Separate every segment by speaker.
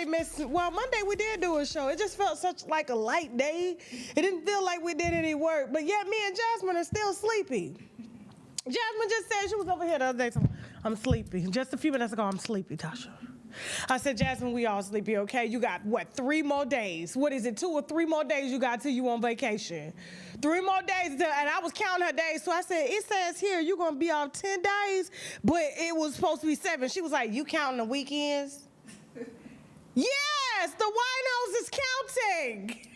Speaker 1: Monday Monday we did do a show. It just felt such like a light day. It didn't feel like we did any work, but yet me and Jasmine are still sleepy. Jasmine just said, she was over here the other day, so I'm sleepy. Just a few minutes ago, I'm sleepy, Tasha. I said, Jasmine, we all sleepy, okay? You got, what, 3 more days? What is it, 2 or 3 more days you got till you on vacation? 3 more days, and I was counting her days, so I said, it says here you're going to be off 10 days, but it was supposed to be 7. She was like, you counting the weekends? Yes, the winos is counting.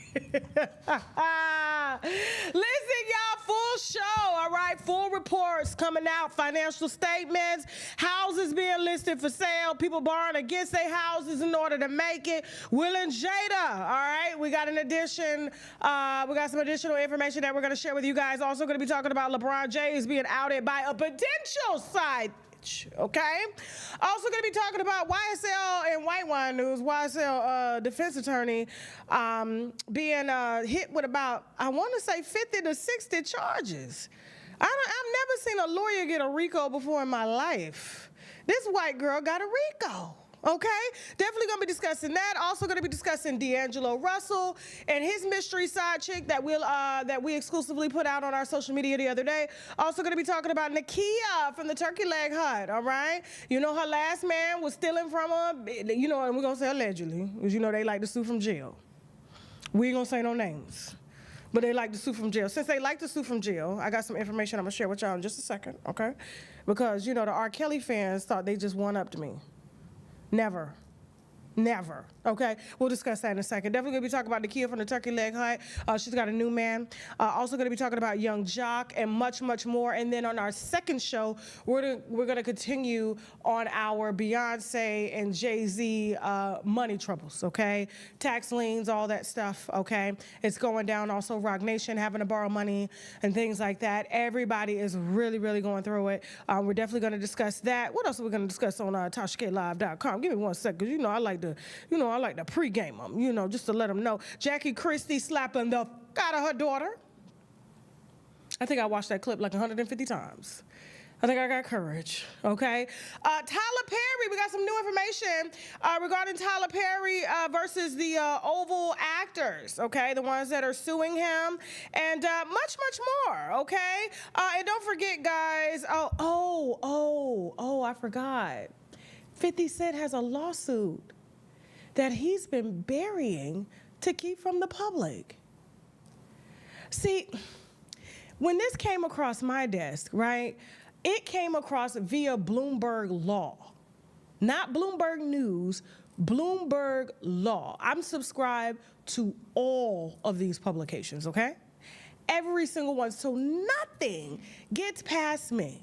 Speaker 1: Listen, y'all, full show, all right? Full reports coming out, financial statements, houses being listed for sale, people borrowing against their houses in order to make it. Will and Jada, all right? We got some additional information that we're going to share with you guys. Also going to be talking about LeBron James being outed by a potential side. Okay. Also going to be talking about YSL and White Wine News. YSL defense attorney being hit with about, I want to say 50 to 60 charges. I've never seen a lawyer get a RICO before in my life. This white girl got a RICO. Okay, definitely gonna be discussing that. Also gonna be discussing D'Angelo Russell and his mystery side chick that we exclusively put out on our social media the other day. Also gonna be talking about Nakia from the Turkey Leg Hut. All right, you know her last man was stealing from her. You know, and we're gonna say allegedly, because you know they like to sue from jail. We ain't gonna say no names, but they like to sue from jail. Since they like to sue from jail, I got some information I'm gonna share with y'all in just a second. Okay, because you know the R. Kelly fans thought they just one-upped me. Never. Never. Okay? We'll discuss that in a second. Definitely going to be talking about Nakia from the Turkey Leg Hut. She's got a new man. Also going to be talking about young Jock and much, much more. And then on our second show, we're going to continue on our Beyonce and Jay-Z money troubles, okay? Tax liens, all that stuff, okay? It's going down. Also, Rock Nation having to borrow money and things like that. Everybody is really, really going through it. We're definitely going to discuss that. What else are we going to discuss on TashaKLive.com? Give me 1 second, because you know I like to pregame them, you know, just to let them know. Jackie Christie slapping the out of her daughter. I think I watched that clip like 150 times. I think I got courage, okay? Tyler Perry, we got some new information regarding Tyler Perry versus the Oval actors, okay? The ones that are suing him, and much, much more, okay? And don't forget, guys, I forgot. 50 Cent has a lawsuit that he's been burying to keep from the public. See, when this came across my desk, right, it came across via Bloomberg Law. Not Bloomberg News, Bloomberg Law. I'm subscribed to all of these publications, okay? Every single one, so nothing gets past me.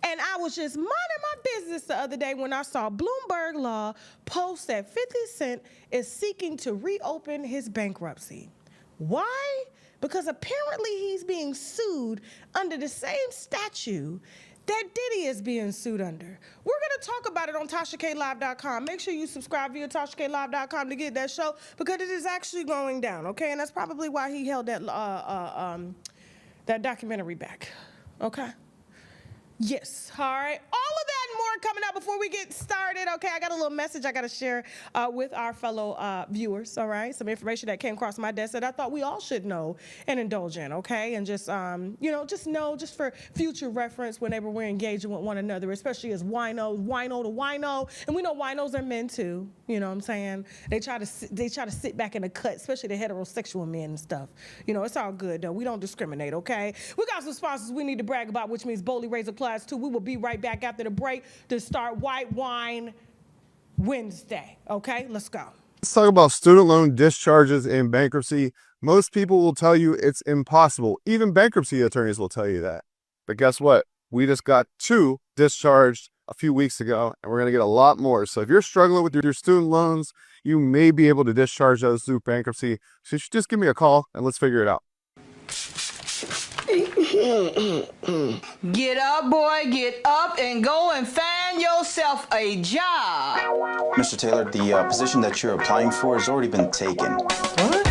Speaker 1: And I was just minding my business the other day when I saw Bloomberg Law post that 50 Cent is seeking to reopen his bankruptcy. Why? Because apparently he's being sued under the same statute that Diddy is being sued under. We're going to talk about it on TashaKLive.com. Make sure you subscribe via TashaKLive.com to get that show, because it is actually going down, okay? And that's probably why he held that documentary back, okay? Yes, all right. All of that and more coming up before we get started. Okay, I got a little message I got to share with our fellow viewers, all right? Some information that came across my desk that I thought we all should know and indulge in, okay? And just, just for future reference whenever we're engaging with one another, especially as wino to wino. And we know winos are men too, you know what I'm saying? They try to sit back in the cut, especially the heterosexual men and stuff. You know, it's all good, though. We don't discriminate, okay? We got some sponsors we need to brag about, which means Bowley Razor Class 2. We will be right back after the break to start White Wine Wednesday. Okay, let's go.
Speaker 2: Let's talk about student loan discharges in bankruptcy. Most people will tell you it's impossible. Even bankruptcy attorneys will tell you that. But guess what? We just got 2 discharged a few weeks ago, and we're going to get a lot more. So if you're struggling with your student loans, you may be able to discharge those through bankruptcy. So you should just give me a call and let's figure it out.
Speaker 3: Get up, boy, get up and go and find yourself a job.
Speaker 4: Mr. Taylor, the position that you're applying for has already been taken.
Speaker 3: What?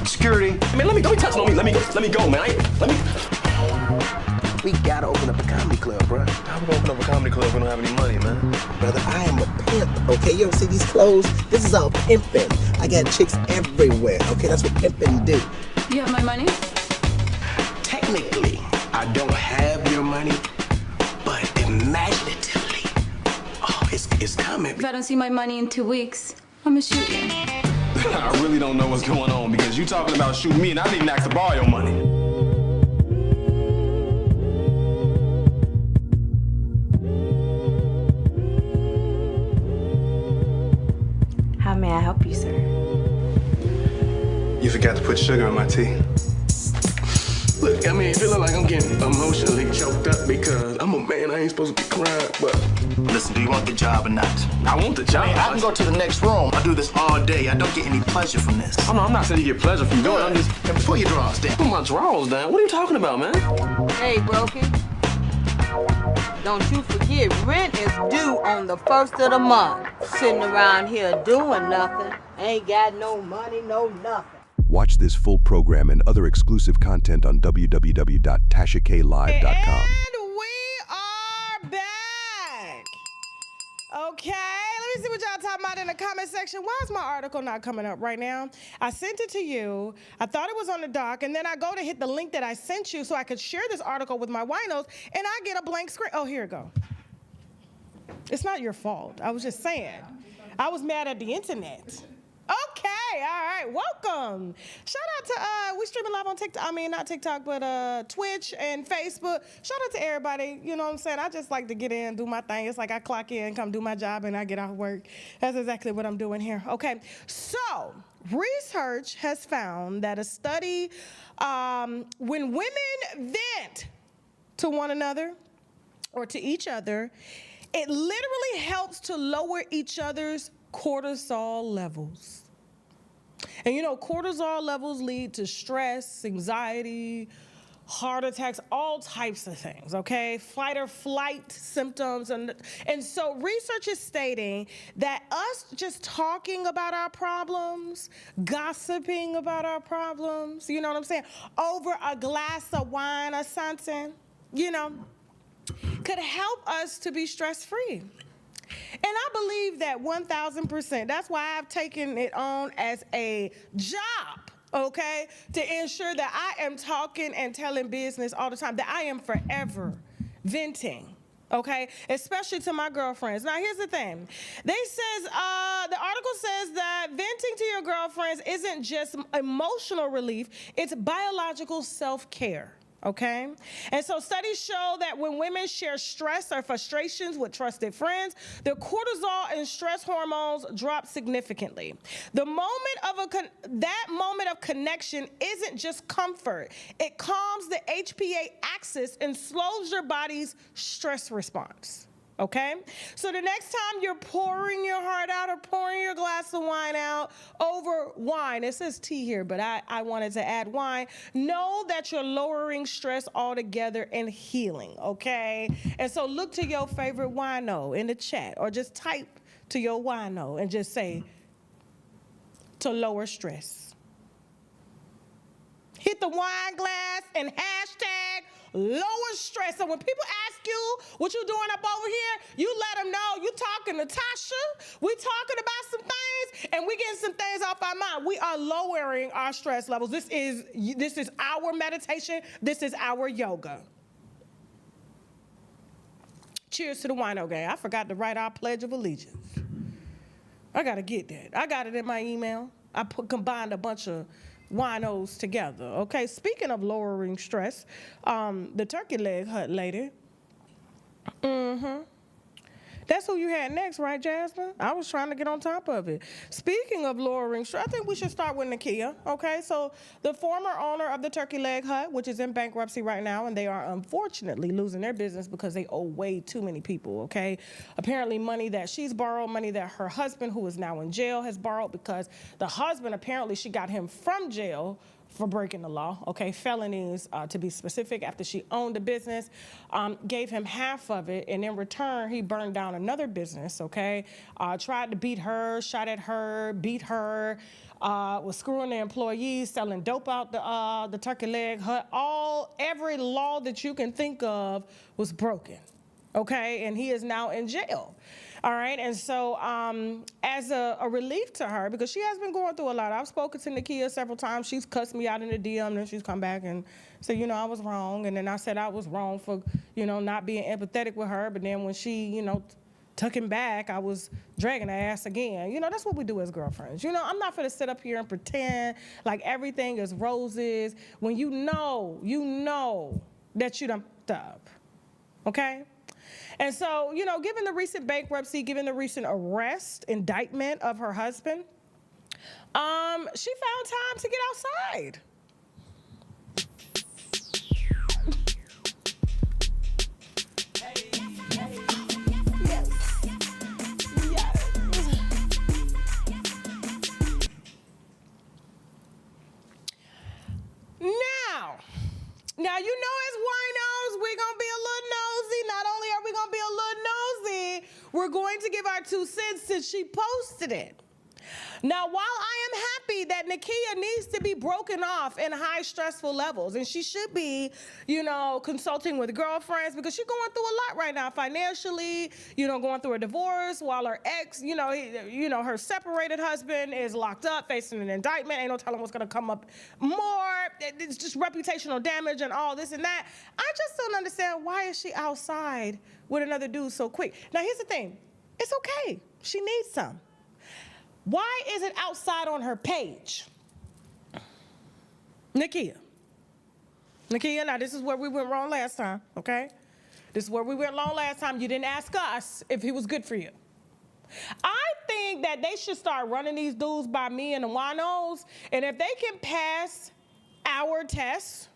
Speaker 4: Security.
Speaker 5: Man, let me touch on me. Let me go, man. We gotta open up a comedy club, bro.
Speaker 6: How we gonna open up a comedy club if we don't have any money, man?
Speaker 5: Brother, I am a pimp, okay? You ever see these clothes? This is all pimping. I got chicks everywhere, okay? That's what pimping do.
Speaker 3: You have my money?
Speaker 5: Technically, I don't have your money, but imaginatively, oh, it's coming.
Speaker 3: If I don't see my money in 2 weeks, I'm gonna shoot you.
Speaker 6: I really don't know what's going on because you talking about shooting me and I didn't even ask to borrow your money.
Speaker 3: How may I help you, sir?
Speaker 6: You forgot to put sugar in my tea.
Speaker 5: Look, I mean, feeling like I'm getting emotionally choked up because I'm a man, I ain't supposed to be crying, but...
Speaker 7: Listen, do you want the job or not?
Speaker 6: I want the job.
Speaker 7: I mean, I can go to the next room. I do this all day. I don't get any pleasure from this.
Speaker 6: Oh, no, I'm not saying you get pleasure from doing it. I'm just...
Speaker 7: Pull your drawers down.
Speaker 6: Put my drawers down. What are you talking about, man?
Speaker 8: Hey, Brokey. Don't you forget, rent is due on the 1st of the month. Sitting around here doing nothing. Ain't got no money, no nothing.
Speaker 9: Watch this full program and other exclusive content on www.tashaklive.com.
Speaker 1: And we are back. Okay, let me see what y'all talking about in the comment section. Why is my article not coming up right now? I sent it to you. I thought it was on the doc, and then I go to hit the link that I sent you so I could share this article with my winos, and I get a blank screen. Oh, here it go. It's not your fault. I was just saying. I was mad at the internet. Okay, all right, welcome. Shout out to, we streaming live on TikTok, I mean, not TikTok, but Twitch and Facebook. Shout out to everybody, you know what I'm saying? I just like to get in, do my thing. It's like I clock in, come do my job, and I get off work. That's exactly what I'm doing here. Okay, so research has found that a study, when women vent to one another or to each other, it literally helps to lower each other's cortisol levels. And you know, cortisol levels lead to stress, anxiety, heart attacks, all types of things, okay? Fight or flight symptoms. And so research is stating that us just talking about our problems, gossiping about our problems, you know what I'm saying, over a glass of wine or something, you know, could help us to be stress-free. And I believe that 1,000%. That's why I've taken it on as a job, okay, to ensure that I am talking and telling business all the time, that I am forever venting, okay, especially to my girlfriends. Now, here's the thing. The article says that venting to your girlfriends isn't just emotional relief, it's biological self-care. Okay? And so studies show that when women share stress or frustrations with trusted friends, their cortisol and stress hormones drop significantly. That moment of connection isn't just comfort. It calms the HPA axis and slows your body's stress response. Okay? So the next time you're pouring your heart out or pouring your glass of wine out over wine, it says tea here, but I wanted to add wine, know that you're lowering stress altogether and healing, okay? And so look to your favorite wino in the chat, or just type to your wino and just say, to lower stress. Hit the wine glass and hashtag lower stress. So when people ask you what you doing up over here, you let them know you talking to Tasha. We talking about some things, and we getting some things off our mind. We are lowering our stress levels. This is our meditation. This is our yoga. Cheers to the wino gang. I forgot to write our Pledge of Allegiance. I gotta get that. I got it in my email. I combined a bunch of winos together, okay? Speaking of lowering stress, the turkey leg hut lady, that's who you had next, right, Jasmine? I was trying to get on top of it. Speaking of lowering stress, I think we should start with Nakia, okay? So the former owner of the turkey leg hut, which is in bankruptcy right now, and they are unfortunately losing their business because they owe way too many people, okay? Apparently money that she's borrowed, money that her husband, who is now in jail, has borrowed, because the husband, apparently she got him from jail for breaking the law, okay, felonies to be specific, after she owned the business, gave him half of it, and in return, he burned down another business, okay, tried to beat her, shot at her, beat her, was screwing the employees, selling dope out the turkey leg. Every law that you can think of was broken, okay? And he is now in jail. All right, and so as a relief to her, because she has been going through a lot. I've spoken to Nakia several times. She's cussed me out in the DM, and she's come back and said, you know, I was wrong. And then I said I was wrong for, you know, not being empathetic with her. But then when she, you know, took him back, I was dragging her ass again. You know, that's what we do as girlfriends. You know, I'm not gonna sit up here and pretend like everything is roses when you know that you done fucked up, okay? And so, you know, given the recent bankruptcy, given the recent indictment of her husband, she found time to get outside. Now, you know, as winos, we're going to be a little nosy. Not only are we going to be a little nosy, we're going to give our 2 cents since she posted it. Now, while I am happy that Nakia needs to be broken off in high stressful levels, and she should be, you know, consulting with girlfriends because she's going through a lot right now financially, you know, going through a divorce while her ex, you know, her separated husband is locked up facing an indictment. Ain't no telling what's going to come up more. It's just reputational damage and all this and that. I just don't understand, why is she outside with another dude so quick? Now, here's the thing. It's okay. She needs some. Why is it outside on her page? Nakia, now this is where we went wrong last time, okay? This is where we went wrong last time. You didn't ask us if he was good for you. I think that they should start running these dudes by me and the winos, and if they can pass our tests,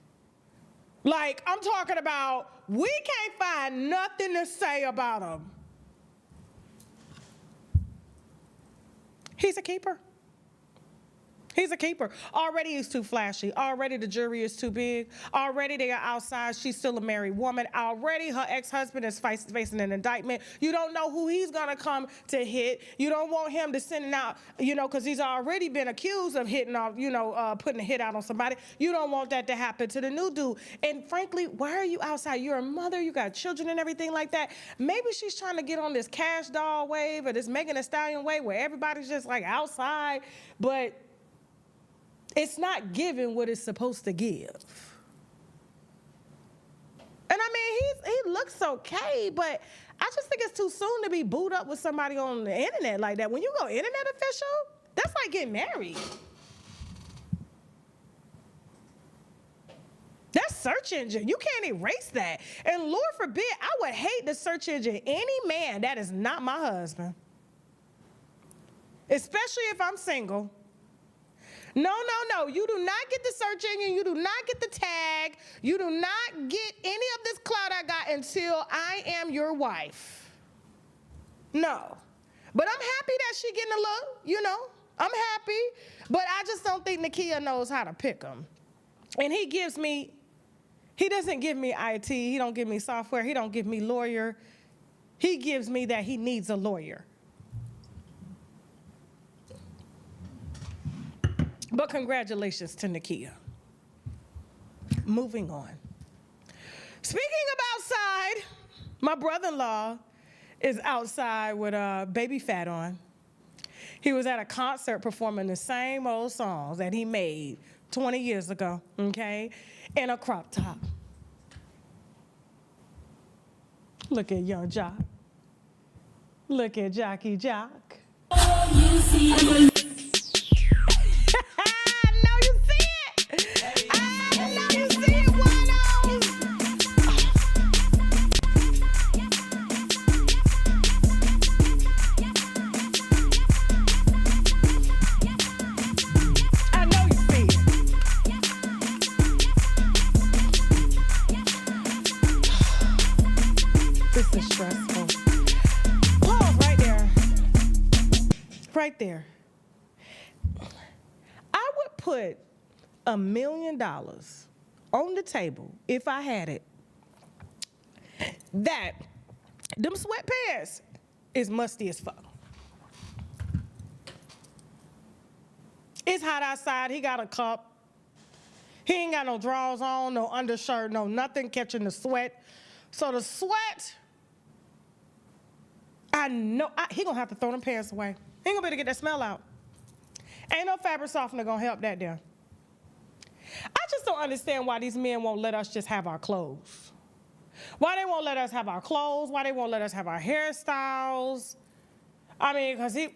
Speaker 1: like I'm talking about, we can't find nothing to say about them. He's a keeper. He's a keeper. Already he's too flashy. Already the jury is too big. Already they are outside. She's still a married woman. Already her ex-husband is facing an indictment. You don't know who he's gonna come to hit. You don't want him to send out, you know, because he's already been accused of hitting off, you know, putting a hit out on somebody. You don't want that to happen to the new dude. And frankly, why are you outside? You're a mother, you got children and everything like that. Maybe she's trying to get on this Cash Doll wave or this Megan Thee Stallion wave where everybody's just like outside, but it's not giving what it's supposed to give. And I mean, he looks okay, but I just think it's too soon to be booed up with somebody on the internet like that. When you go internet official, that's like getting married. That's search engine. You can't erase that. And Lord forbid, I would hate the search engine any man that is not my husband. Especially if I'm single. No. You do not get the search engine. You do not get the tag. You do not get any of this clout I got until I am your wife. No. But I'm happy that she getting a look, you know. I'm happy. But I just don't think Nakia knows how to pick them. And he doesn't give me IT. He don't give me software. He don't give me lawyer. He gives me that he needs a lawyer. But congratulations to Nakia. Moving on. Speaking of outside, my brother-in-law is outside with a baby fat on. He was at a concert performing the same old songs that he made 20 years ago, okay, in a crop top. Look at young Jock. Look at Jocky Jock. Right there. I would put $1 million on the table if I had it that them sweatpants is musty as fuck. It's hot outside. He got a cup. He ain't got no drawers on, no undershirt, no nothing, catching the sweat. So the sweat, I know, he gonna have to throw them pants away. He ain't gonna be able to get that smell out. Ain't no fabric softener gonna help that there. I just don't understand why these men won't let us just have our clothes. Why they won't let us have our clothes, why they won't let us have our hairstyles. I mean, because he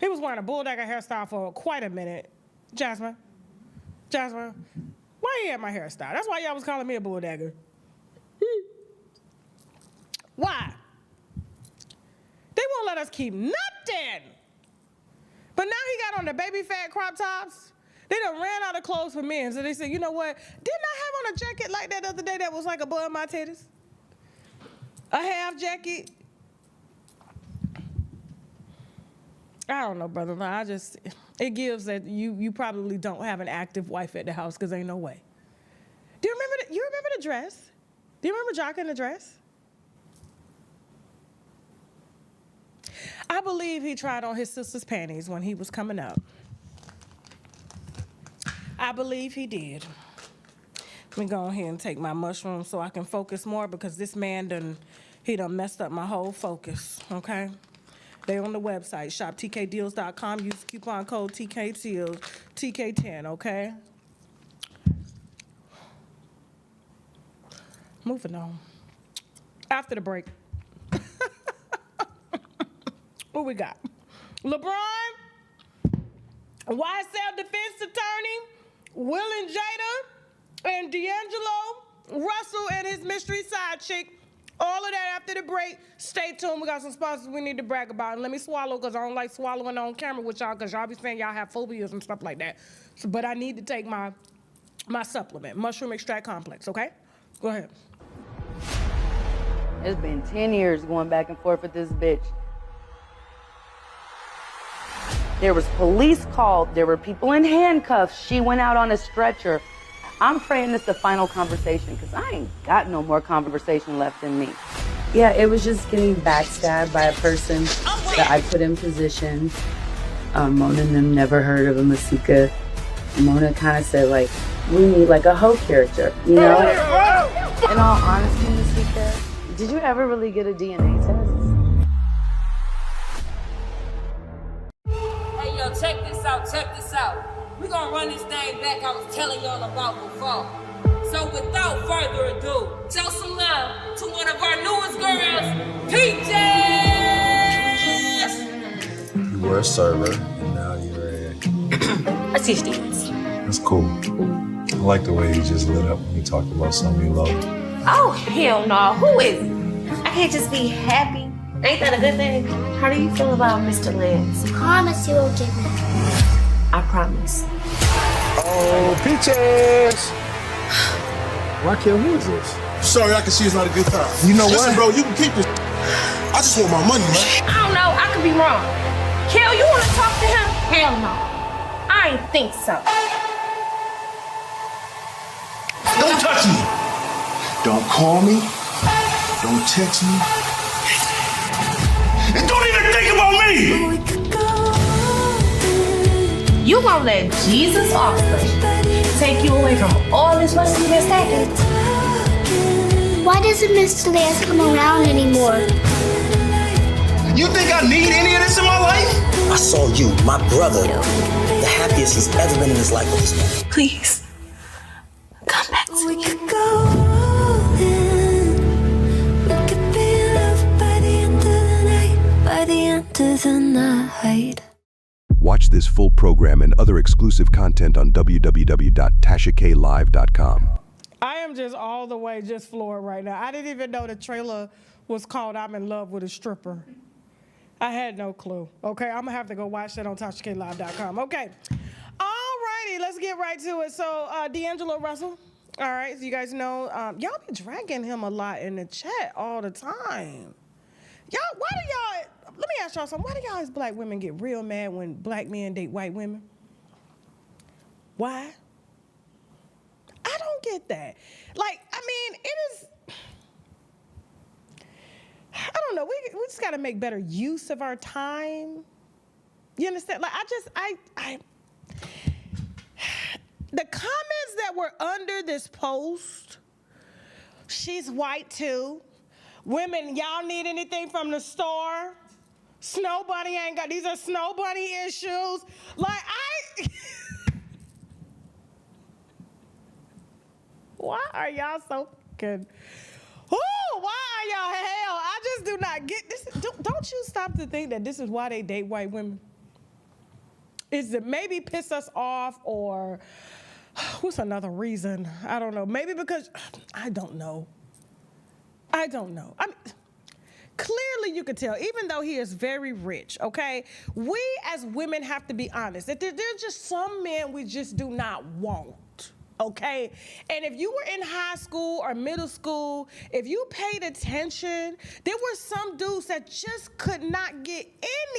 Speaker 1: was wearing a bulldagger hairstyle for quite a minute. Jasmine, why you had my hairstyle? That's why y'all was calling me a bulldagger. Why? They won't let us keep nothing. But now he got on the baby fat crop tops. They done ran out of clothes for men. So they said, you know what? Didn't I have on a jacket like that the other day that was like above my titties? A half jacket. I don't know, brother. It gives that you probably don't have an active wife at the house because ain't no way. Do you remember the dress? Do you remember Jock in the dress? I believe he tried on his sister's panties when he was coming up. I believe he did. Let me go ahead and take my mushroom so I can focus more because this man done messed up my whole focus, okay? They on the website, shoptkdeals.com. Use coupon code TKTeals, TK10, okay? Moving on. After the break. What we got? LeBron, YSL defense attorney, Will and Jada, and D'Angelo, Russell and his mystery side chick. All of that after the break. Stay tuned. We got some sponsors we need to brag about. And let me swallow because I don't like swallowing on camera with y'all because y'all be saying y'all have phobias and stuff like that. So, but I need to take my supplement, mushroom extract complex, okay? Go ahead.
Speaker 10: It's been 10 years going back and forth with this bitch. There was police called. There were people in handcuffs. She went out on a stretcher. I'm praying this is the final conversation because I ain't got no more conversation left in me.
Speaker 11: Yeah, it was just getting backstabbed by a person that I put in position. Mona and them never heard of a Masika. Mona kind of said, like, we need like a hoe character, you know? In all honesty, Masika, did you ever really get a DNA test?
Speaker 12: Hey, yo, check this out. We're gonna run this thing back I was telling y'all about before. So without further ado, show some love to one of our newest girls, Peaches!
Speaker 13: You were a server, and now you're a...
Speaker 12: assistant.
Speaker 13: That's cool. I like the way you just lit up when you talked about something you love.
Speaker 14: Oh, hell no. Who is it? I can't just be happy. Ain't that a good thing? How do you feel about Mr. Lance?
Speaker 15: Promise you will give me.
Speaker 14: I promise.
Speaker 7: Oh, Peaches!
Speaker 13: Raquel, who is this?
Speaker 7: Sorry, I can see it's not a good time.
Speaker 13: You know
Speaker 7: Listen,
Speaker 13: what?
Speaker 7: bro, you can keep this. I just want my money, man.
Speaker 14: I don't know. I could be wrong. Kel, you want to talk to him? Hell no. I ain't think so.
Speaker 7: Don't touch me. Don't call me. Don't text me. And don't even think about me!
Speaker 14: You gonna let Jesus offspring take you away from all this money you've been stacking?
Speaker 15: Why doesn't Mr. Lance come around anymore?
Speaker 7: You think I need any of this in my life?
Speaker 5: I saw you, my brother, the happiest he's ever been in his life with this man.
Speaker 14: Please, come back to me.
Speaker 15: By the end of the night.
Speaker 9: Watch this full program and other exclusive content on www.tashaklive.com.
Speaker 1: I am just all the way just floored right now. I didn't even know the trailer was called I'm in Love with a Stripper. I had no clue. Okay, I'm gonna have to go watch that on TashaKLive.com. Okay, all righty, let's get right to it. So D'Angelo Russell, all right, so you guys know, y'all be dragging him a lot in the chat all the time. Y'all, why do y'all, let me ask y'all something. Why do y'all as black women get real mad when black men date white women? Why? I don't get that. Like, I mean, it is, I don't know. We just got to make better use of our time. You understand? Like, I the comments that were under this post, she's white too. Women, y'all need anything from the store? Snow Bunny ain't got, these are Snow Bunny issues. Like, why are y'all so fucking, why are y'all hell? I just do not get this. Don't you stop to think that this is why they date white women? Is it maybe piss us off, or what's another reason? I don't know. Maybe because, I don't know. I mean, clearly you could tell, even though he is very rich, okay? We as women have to be honest, that there's just some men we just do not want, okay? And if you were in high school or middle school, if you paid attention, there were some dudes that just could not get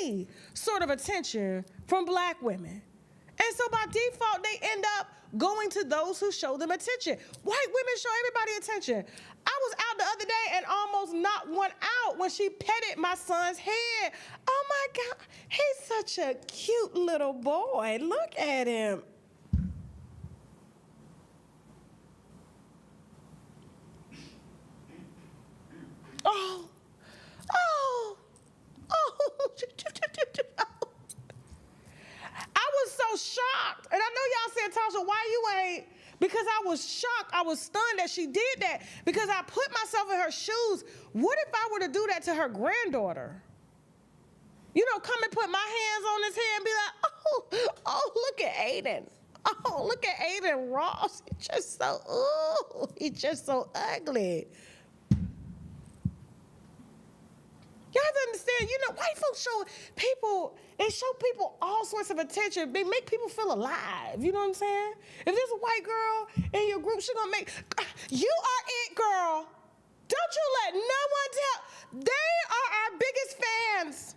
Speaker 1: any sort of attention from black women. And so by default, they end up going to those who show them attention. White women show everybody attention. I was out the other day and almost knocked one out when she petted my son's head. Oh my God, he's such a cute little boy. Look at him. Oh. I was so shocked. And I know y'all said, Tasha, why you ain't? Because I was shocked. I was stunned that she did that, because I put myself in her shoes. What if I were to do that to her granddaughter? You know, come and put my hands on his head and be like, oh, look at Aiden. Oh, look at Aiden Ross. He's just so ugly. Y'all have to understand, you know, white folks show people all sorts of attention. They make people feel alive. You know what I'm saying? If there's a white girl in your group, she gonna make, you are it, girl. Don't you let no one tell, they are our biggest fans.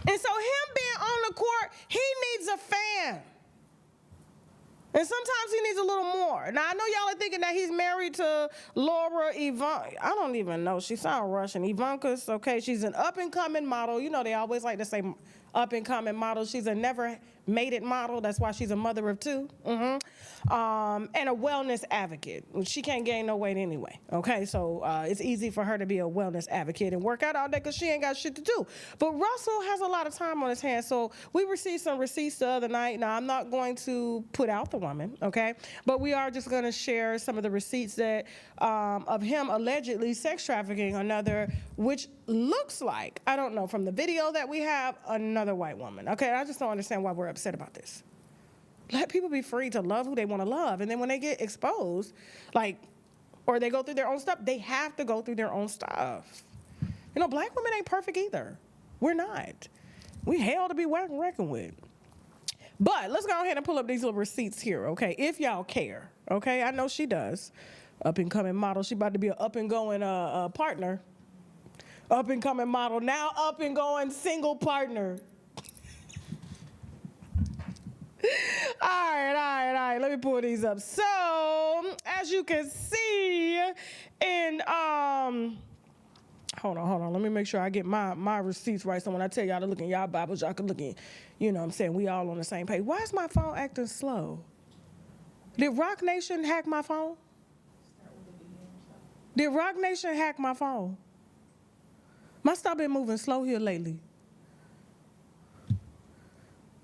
Speaker 1: And so him being on the court, he needs a fan. And sometimes he needs a little more. Now, I know y'all are thinking that he's married to Laura Ivanka. I don't even know. She sounds Russian. Ivanka's, okay, she's an up-and-coming model. You know, they always like to say up-and-coming model. She's a never-made-it model. That's why she's a mother of two. And a wellness advocate. She can't gain no weight anyway, okay? So it's easy for her to be a wellness advocate and work out all day because she ain't got shit to do. But Russell has a lot of time on his hands. So we received some receipts the other night. Now, I'm not going to put out the woman, okay? But we are just going to share some of the receipts that of him allegedly sex trafficking another, which looks like, I don't know, from the video that we have, another white woman. Okay, I just don't understand why we're upset about this. Let people be free to love who they want to love. And then when they get exposed, like, or they go through their own stuff, they have to go through their own stuff. You know, black women ain't perfect either. We're not. We hell to be reckoned with. But let's go ahead and pull up these little receipts here, okay? If y'all care, okay? I know she does. Up-and-coming model. She about to be an up-and-going partner. Up-and-coming model. Now up-and-going single partner. All right. Let me pull these up. So, as you can see in, hold on. Let me make sure I get my receipts right. So when I tell y'all to look in y'all Bibles, y'all can look in, you know what I'm saying? We all on the same page. Why is my phone acting slow? Did Rock Nation hack my phone? Did Rock Nation hack my phone? My stuff been moving slow here lately.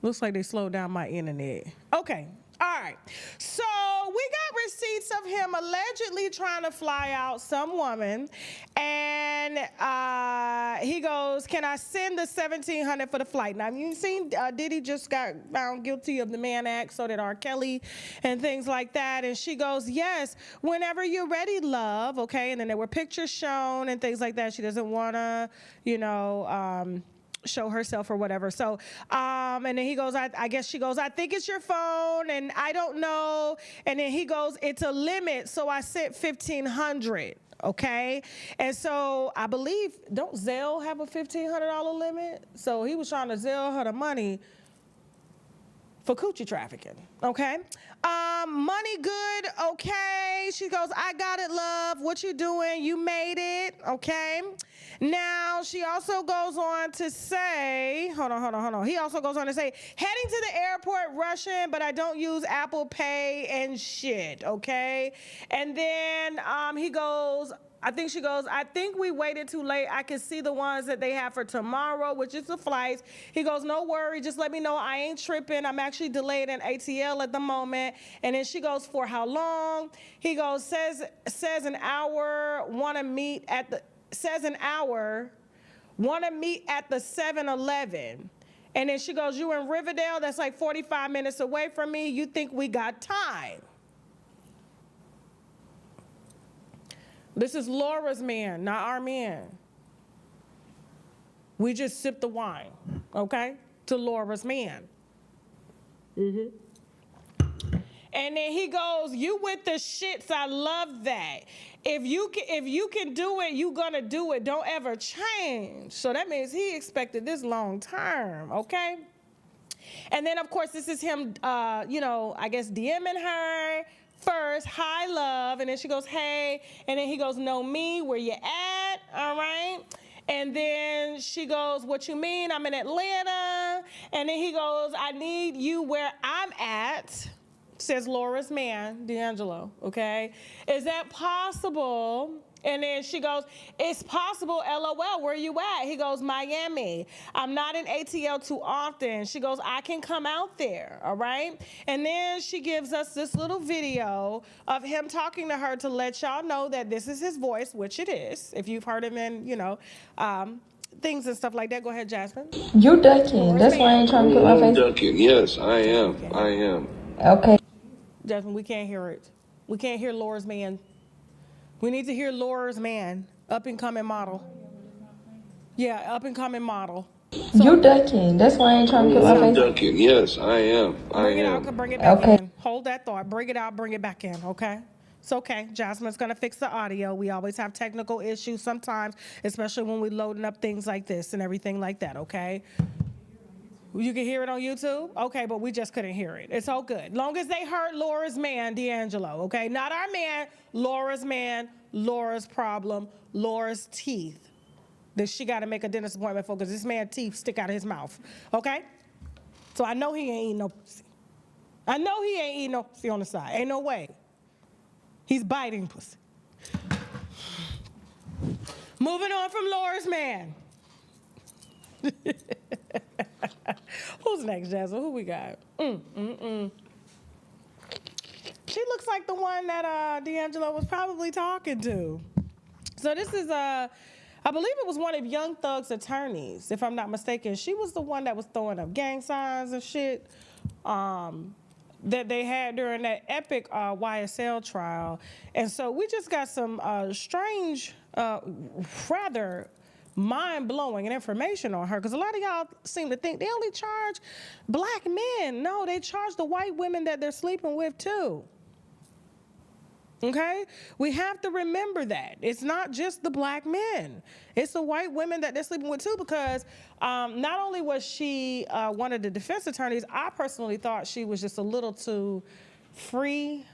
Speaker 1: Looks like they slowed down my internet. Okay, all right. So we got receipts of him allegedly trying to fly out some woman. And he goes, can I send the $1,700 for the flight? Now, you seen Diddy just got found guilty of the Mann Act, so did R. Kelly and things like that. And she goes, yes, whenever you're ready, love, okay? And then there were pictures shown and things like that. She doesn't want to, you know, show herself or whatever. So, and then he goes, I guess she goes, I think it's your phone and I don't know. And then he goes, it's a limit. So I sent $1,500. Okay. And so I believe, don't Zelle have a $1,500 limit? So he was trying to Zelle her the money for coochie trafficking, okay? Money good, okay. She goes, I got it, love. What you doing? You made it, okay? Now, she also goes on to say, hold on. He also goes on to say, heading to the airport, rushing, but I don't use Apple Pay and shit, okay? And then he goes, she goes, I think we waited too late. I can see the ones that they have for tomorrow, which is the flights. He goes, no worry, just let me know. I ain't tripping. I'm actually delayed in ATL at the moment. And then she goes, for how long? He goes, says an hour, want to meet at the 7-Eleven. And then she goes, you in Riverdale? That's like 45 minutes away from me. You think we got time? This is Laura's man, not our man. We just sipped the wine, okay, to Laura's man. Mm-hmm. And then he goes, you with the shits, I love that. If you can do it, you gonna do it. Don't ever change. So that means he expected this long term, okay? And then, of course, this is him, I guess DMing her. First, hi, love, and then she goes, hey, and then he goes, know me, where you at, all right? And then she goes, what you mean, I'm in Atlanta, and then he goes, I need you where I'm at, says Laura's man, D'Angelo, okay? Is that possible? And then she goes, it's possible, LOL, where you at? He goes, Miami. I'm not in ATL too often. She goes, I can come out there, all right? And then she gives us this little video of him talking to her to let y'all know that this is his voice, which it is. If you've heard him in, things and stuff like that. Go ahead, Jasmine.
Speaker 16: You ducking. That's why I ain't trying to put my face.
Speaker 17: Ducking. Yes, I am.
Speaker 16: Okay.
Speaker 1: Jasmine, we can't hear it. We can't hear Laura's man. We need to hear Laura's man, up and coming model. Yeah, up and coming model.
Speaker 16: You ducking. That's why I ain't trying to put my face.
Speaker 17: Ducking. Yes, I am.
Speaker 1: Bring it out, bring it back in. Hold that thought. Bring it out, bring it back in, okay? It's okay. Jasmine's gonna fix the audio. We always have technical issues sometimes, especially when we're loading up things like this and everything like that, okay? You can hear it on YouTube? Okay, but we just couldn't hear it. It's all good. Long as they heard Laura's man, D'Angelo, okay? Not our man, Laura's problem, Laura's teeth. That she got to make a dentist appointment for because this man's teeth stick out of his mouth, okay? So I know he ain't eating no pussy. I know he ain't eating no pussy on the side. Ain't no way. He's biting pussy. Moving on from Laura's man. Who's next, Jasmine? Who we got? She looks like the one that D'Angelo was probably talking to. So this is, I believe it was one of Young Thug's attorneys, if I'm not mistaken. She was the one that was throwing up gang signs and shit that they had during that epic YSL trial. And so we just got some strange, rather mind-blowing information on her, because a lot of y'all seem to think they only charge black men. No, they charge the white women that they're sleeping with too. Okay? We have to remember that. It's not just the black men. It's the white women that they're sleeping with too, because not only was she one of the defense attorneys, I personally thought she was just a little too free.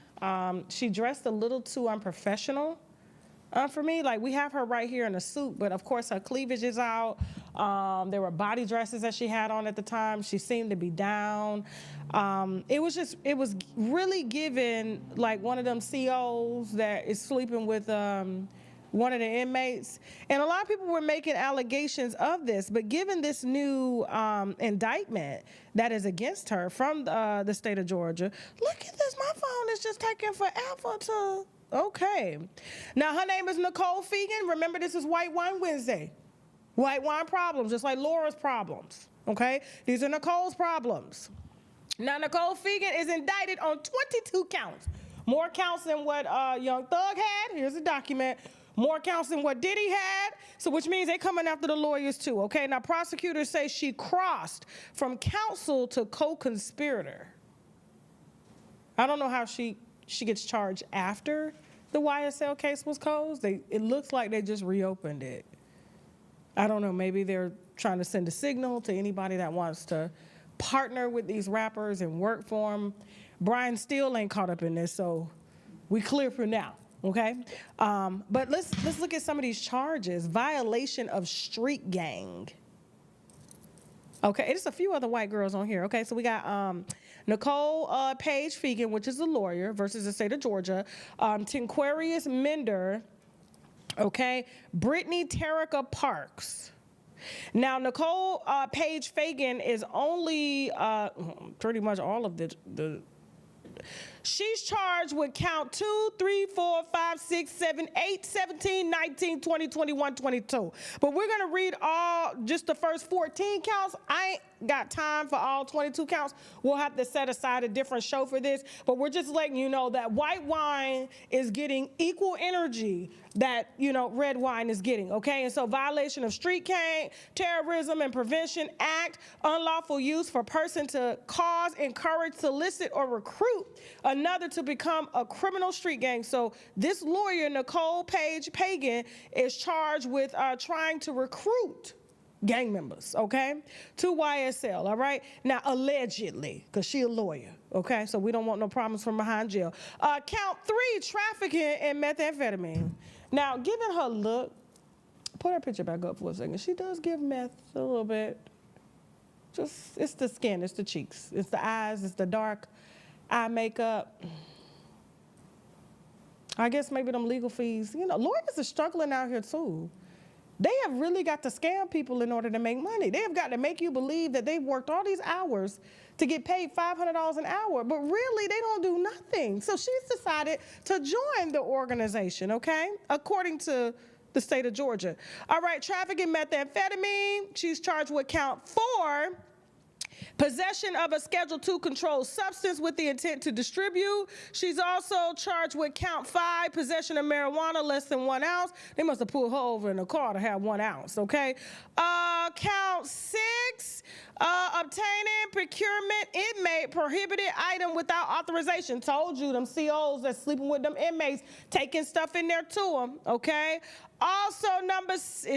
Speaker 1: She dressed a little too unprofessional. For me, like, we have her right here in a suit, but of course her cleavage is out. There were body dresses that she had on at the time. She seemed to be down. It was really giving like one of them COs that is sleeping with one of the inmates. And a lot of people were making allegations of this, but given this new indictment that is against her from the state of Georgia, look at this, my phone is just taking forever to... Okay. Now, her name is Nicole Fegan. Remember, this is White Wine Wednesday. White wine problems, just like Laura's problems, okay? These are Nicole's problems. Now, Nicole Fegan is indicted on 22 counts. More counts than what Young Thug had. Here's a document. More counts than what Diddy had. So which means they're coming after the lawyers too, okay? Now, prosecutors say she crossed from counsel to co-conspirator. I don't know how she gets charged after the YSL case was closed. It looks like they just reopened it. I don't know, maybe they're trying to send a signal to anybody that wants to partner with these rappers and work for them. Brian still ain't caught up in this, so we clear for now, okay? But let's look at some of these charges. Violation of street gang. Okay, there's a few other white girls on here. Okay, so we got Nicole Page Fegan, which is a lawyer, versus the state of Georgia. Tinquarius Mender, okay? Brittany Terrica Parks. Now, Nicole Page Fagan is only pretty much all of the she's charged with count 2, 3, 4, 5, 6, 7, 8, 17, 19, 20, 21, 22. But we're going to read just the first 14 counts. I ain't got time for all 22 counts. We'll have to set aside a different show for this. But we're just letting you know that white wine is getting equal energy that, red wine is getting, okay? And so violation of street gang, terrorism and prevention act, unlawful use for person to cause, encourage, solicit, or recruit another to become a criminal street gang. So this lawyer, Nicole Page Pagan, is charged with trying to recruit gang members, okay, to YSL, all right? Now, allegedly, because she a lawyer, okay? So we don't want no problems from behind jail. Count 3, trafficking in methamphetamine. Now, given her look, put her picture back up for a second. She does give meth a little bit. It's the skin, it's the cheeks, it's the eyes, it's the dark eye makeup. I guess maybe them legal fees. Lawyers are struggling out here too. They have really got to scam people in order to make money. They have got to make you believe that they've worked all these hours to get paid $500 an hour, but really they don't do nothing. So she's decided to join the organization, okay? According to the state of Georgia. All right, trafficking methamphetamine. She's charged with count 4. Possession of a Schedule II controlled substance with the intent to distribute. She's also charged with count 5, possession of marijuana less than 1 ounce. They must have pulled her over in a car to have 1 ounce, okay? Count 6, obtaining procurement inmate prohibited item without authorization. Told you, them COs that's sleeping with them inmates taking stuff in there to them, okay? Also,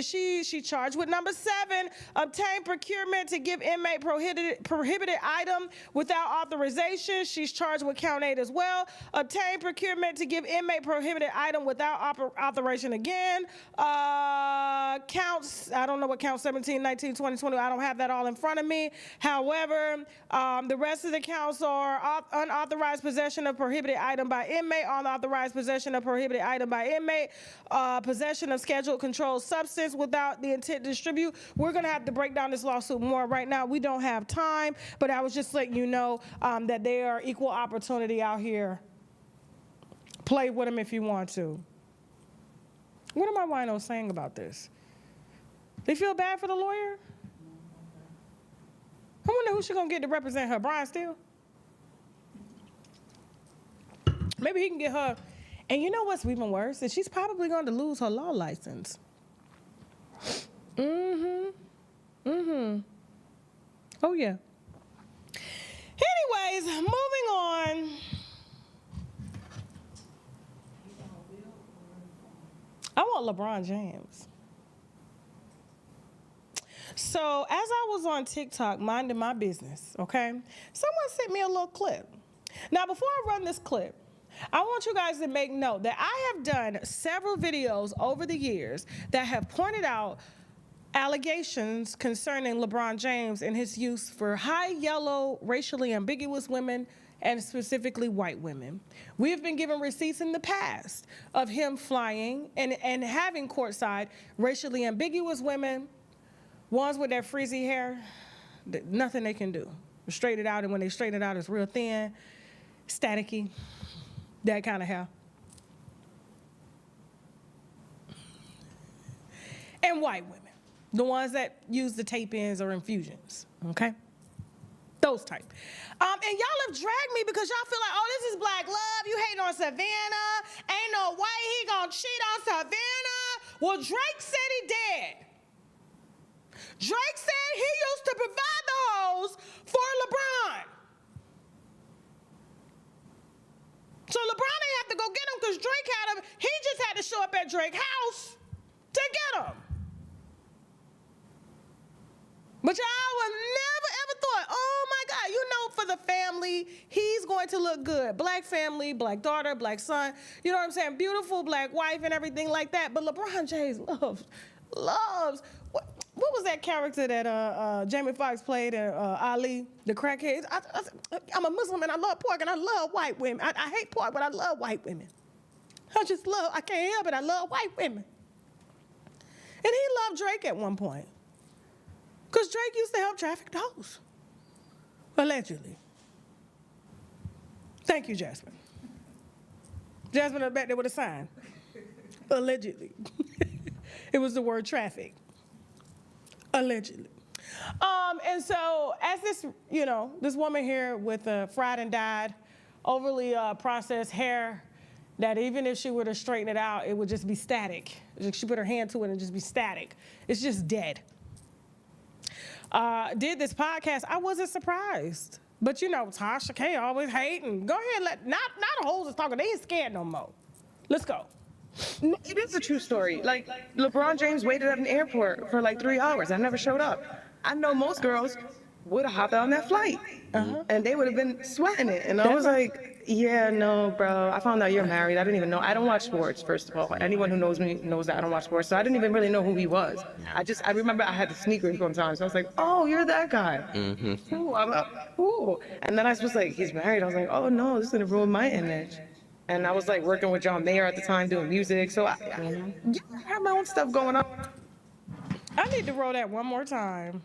Speaker 1: she charged with number 7, obtain procurement to give inmate prohibited item without authorization. She's charged with count 8 as well. Obtain procurement to give inmate prohibited item without authorization again. Counts, I don't know what count 17, 19, 20, 20, I don't have that all in front of me. However, the rest of the counts are unauthorized possession of prohibited item by inmate, unauthorized possession of prohibited item by inmate, possession of scheduled controlled substance without the intent to distribute. We're going to have to break down this lawsuit more. Right now, we don't have time, but I was just letting you know that they are equal opportunity out here. Play with them if you want to. What are my winos saying about this? They feel bad for the lawyer? I wonder who she's going to get to represent her. Brian Steele? Maybe he can get her. And you know what's even worse? Is she's probably going to lose her law license. Oh, yeah. Anyways, moving on. I want LeBron James. So as I was on TikTok minding my business, okay, someone sent me a little clip. Now, before I run this clip, I want you guys to make note that I have done several videos over the years that have pointed out allegations concerning LeBron James and his use for high yellow, racially ambiguous women, and specifically white women. We have been given receipts in the past of him flying and having courtside racially ambiguous women, ones with that frizzy hair, nothing they can do. Straight it out, and when they straighten it out, it's real thin, staticky, that kind of hair. And white women, the ones that use the tape-ins or infusions, okay? Those type. And y'all have dragged me because y'all feel like, oh, this is black love. You hating on Savannah. Ain't no way he gonna cheat on Savannah. Well, Drake said he did. Drake said he used to provide the hoes for LeBron. So LeBron didn't have to go get him because Drake had him. He just had to show up at Drake's house to get him. But y'all would never ever thought, oh my family, he's going to look good. Black family, black daughter, black son, you know what I'm saying? Beautiful black wife and everything like that. But LeBron James loves, what was that character that Jamie Foxx played in Ali, the crackhead? I'm a Muslim and I love pork and I love white women. I hate pork, but I love white women. I can't help it, I love white women. And he loved Drake at one point. Because Drake used to help traffic those. Allegedly. Thank you, Jasmine. Jasmine back there with a sign. Allegedly. It was the word traffic. Allegedly. And so as this, this woman here with fried and dyed, overly processed hair, that even if she were to straighten it out, it would just be static. She put her hand to it and just be static. It's just dead. Did this podcast, I wasn't surprised. But Tasha K always hating. Go ahead, not the hoes is talking, they ain't scared no more. Let's go.
Speaker 18: It is a true story. Like, LeBron James waited at an airport for like 3 hours. I never showed up. I know most girls would have hopped on that flight. And they would have been sweating it. And I was like, yeah, no, bro. I found out you're married. I didn't even know. I don't watch sports, first of all. Anyone who knows me knows that I don't watch sports. So I didn't even really know who he was. I remember I had the sneakers one time. So I was like, oh, you're that guy. Ooh, And then I was like, he's married. I was like, oh, no, this is going to ruin my image. And I was like working with John Mayer at the time doing music. So I have my own stuff going on.
Speaker 1: I need to roll that one more time.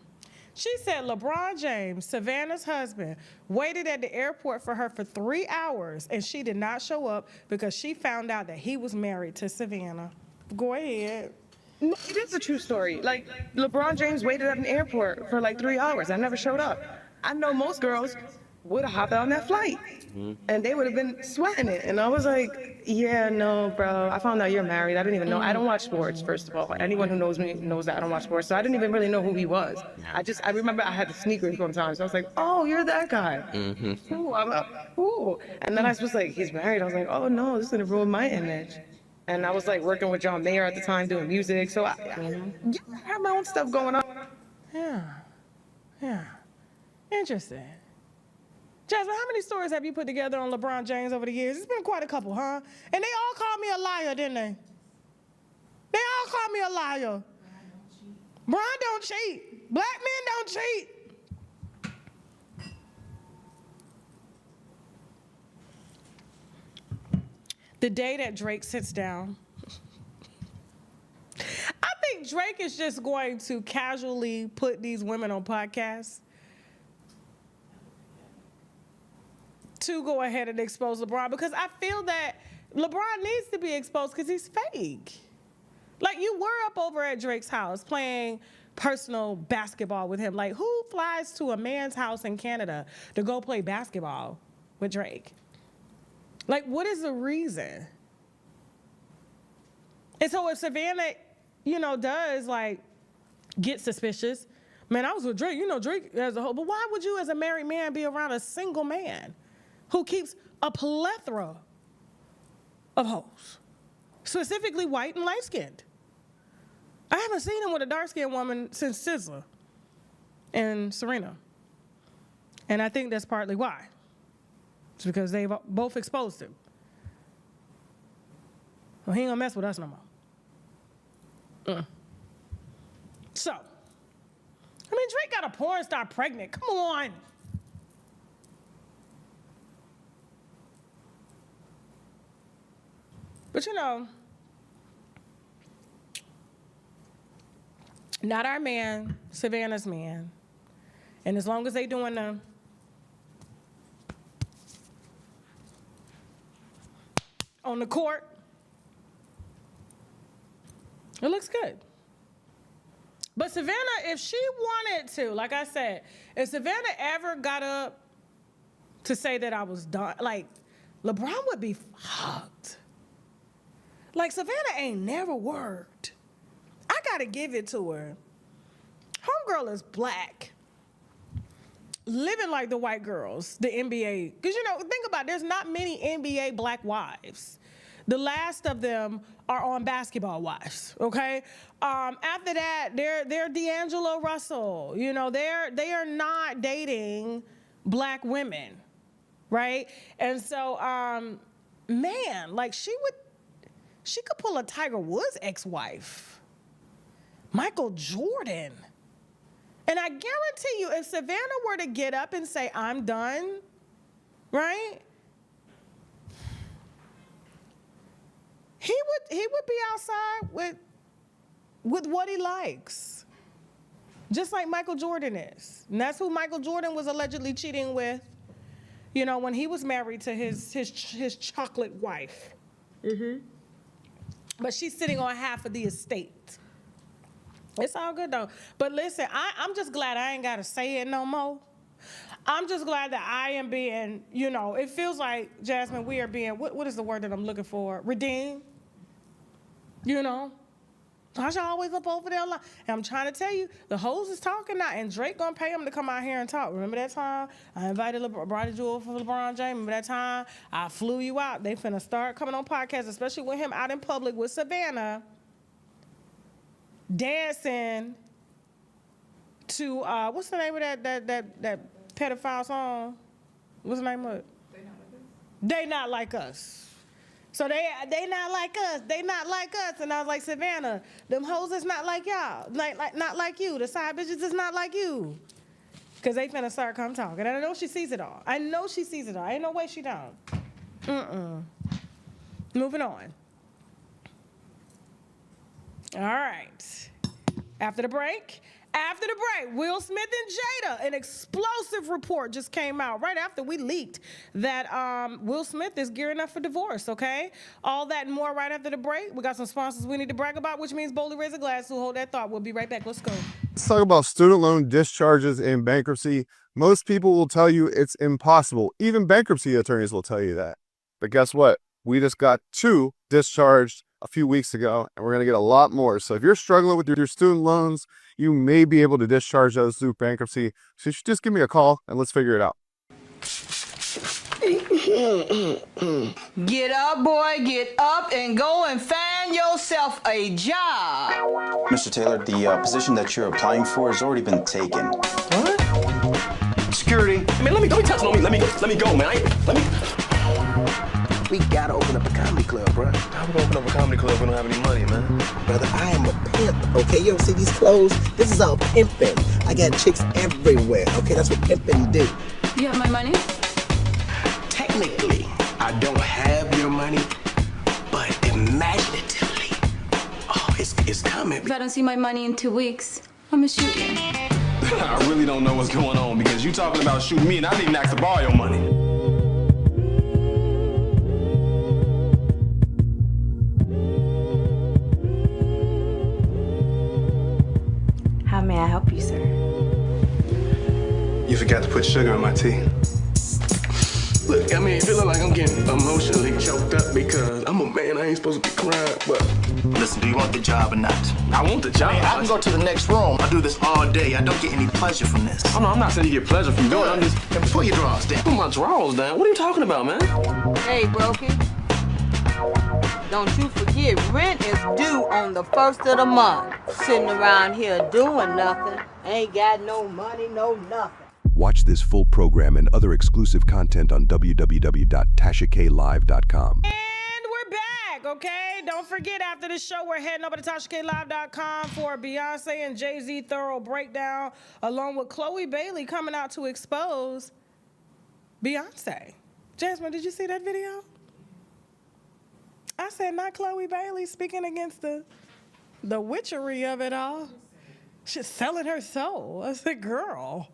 Speaker 1: She said LeBron James, Savannah's husband, waited at the airport for her for 3 hours, and she did not show up because she found out that he was married to Savannah. Go ahead.
Speaker 18: It is a true story. Like, LeBron James waited at an airport for like 3 hours. I never showed up. I know most girls would have hopped on that flight. And they would have been sweating it. And I was like, yeah, no, bro. I found out you're married. I didn't even know. I don't watch sports, first of all. Anyone who knows me knows that I don't watch sports. So I didn't even really know who he was. I remember I had the sneakers one time. So I was like, oh, you're that guy. Ooh, And then I was like, he's married. I was like, oh, no, this is going to ruin my image. And I was like working with John Mayer at the time doing music. So I have my own stuff going on.
Speaker 1: Yeah. Interesting. Jasmine, how many stories have you put together on LeBron James over the years? It's been quite a couple, huh? And they all called me a liar, didn't they? They all called me a liar. Bron don't cheat. Black men don't cheat. The day that Drake sits down, I think Drake is just going to casually put these women on podcasts to go ahead and expose LeBron, because I feel that LeBron needs to be exposed because he's fake. Like, you were up over at Drake's house playing personal basketball with him. Like, who flies to a man's house in Canada to go play basketball with Drake? Like, what is the reason? And so if Savannah, does, like, get suspicious, man, I was with Drake. Drake as a whole. But why would you as a married man be around a single man who keeps a plethora of hoes, specifically white and light-skinned? I haven't seen him with a dark-skinned woman since SZA and Serena. And I think that's partly why. It's because they've both exposed him. Well, he ain't gonna mess with us no more. So, Drake got a porn star pregnant. Come on. But not our man, Savannah's man. And as long as they doing on the court, it looks good. But Savannah, if she wanted to, like I said, if Savannah ever got up to say that I was done, like, LeBron would be fucked. Like, Savannah ain't never worked. I gotta give it to her. Homegirl is black, living like the white girls, the NBA. Because, think about it, there's not many NBA black wives. The last of them are on Basketball Wives, okay? After that, they're D'Angelo Russell. They are not dating black women. right? And so, man, like she could pull a Tiger Woods ex-wife, Michael Jordan. And I guarantee you, if Savannah were to get up and say, I'm done, right? He would be outside with what he likes. Just like Michael Jordan is. And that's who Michael Jordan was allegedly cheating with, you know, when he was married to his chocolate wife. But she's sitting on half of the estate. It's all good though. But listen, I'm just glad I ain't gotta say it no more. I'm just glad that I am being, you know, it feels like, Jasmine, we are being, what is the word that I'm looking for? Redeemed. You know? Tasha always up over there. And I'm trying to tell you, the hoes is talking now, and Drake gonna pay him to come out here and talk. Remember that time I invited brought you over for LeBron James? Remember that time I flew you out? They finna start coming on podcasts, especially with him out in public with Savannah, dancing to what's the name of that pedophile song? What's the name of it? They Not Like Us. So they not like us. They not like us. And I was like, Savannah, them hoes is not like y'all. Not like you. The side bitches is not like you. Because they finna start come talking. And I know she sees it all. I know she sees it all. Ain't no way she don't. Moving on. All right. After the break, Will Smith and Jada, an explosive report just came out right after we leaked that Will Smith is gearing up for divorce, okay? All that and more right after the break. We got some sponsors we need to brag about, which means boldly raise a glass, so hold that thought. We'll be right back. Let's go.
Speaker 2: Let's talk about student loan discharges in bankruptcy. Most people will tell you it's impossible. Even bankruptcy attorneys will tell you that. But guess what? We just got 2 discharged a few weeks ago, and we're going to get a lot more. So if you're struggling with your student loans, you may be able to discharge those through bankruptcy. So you should just give me a call and let's figure it out.
Speaker 3: Get up, boy, get up and go and find yourself a job.
Speaker 4: Mr. Taylor, the position that you're applying for has already been taken.
Speaker 6: What? Security. Man, let me touch on me. Let me go, man.
Speaker 5: We gotta open up a comedy club, bro.
Speaker 6: How we gonna open up a comedy club if we don't have any money, man?
Speaker 5: Brother, I am a pimp, okay? You ever see these clothes? This is all pimping. I got chicks everywhere, okay? That's what pimping do.
Speaker 16: You have my money?
Speaker 5: Technically, I don't have your money, but imaginatively, oh, it's coming.
Speaker 16: If I don't see my money in 2 weeks, I'm gonna shoot you.
Speaker 6: I really don't know what's going on because you talking about shooting me and I didn't even ask to borrow your money.
Speaker 14: How may I help you, sir?
Speaker 6: You forgot to put sugar in my tea.
Speaker 7: Look, I mean, feeling like I'm getting emotionally choked up because I'm a man, I ain't supposed to be crying, but...
Speaker 19: Listen, do you want the job or not?
Speaker 6: I want the job.
Speaker 19: I mean, I can go to the next room. I do this all day. I don't get any pleasure from this.
Speaker 6: Oh, no, I'm not saying you get pleasure from doing it. I'm just...
Speaker 19: And pull your drawers down.
Speaker 6: Pull my drawers down? What are you talking about, man?
Speaker 8: Hey, Brokey. Don't you forget, rent is due on the 1st of the month. Sitting around here doing nothing. Ain't got no money, no nothing.
Speaker 9: Watch this full program and other exclusive content on www.tashaklive.com.
Speaker 1: And we're back, okay? Don't forget, after the show, we're heading over to TashaKLive.com for Beyonce and Jay-Z thorough breakdown, along with Chloe Bailey coming out to expose Beyonce. Jasmine, did you see that video? I said, not Chloe Bailey speaking against the witchery of it all. She's selling her soul. I said, girl,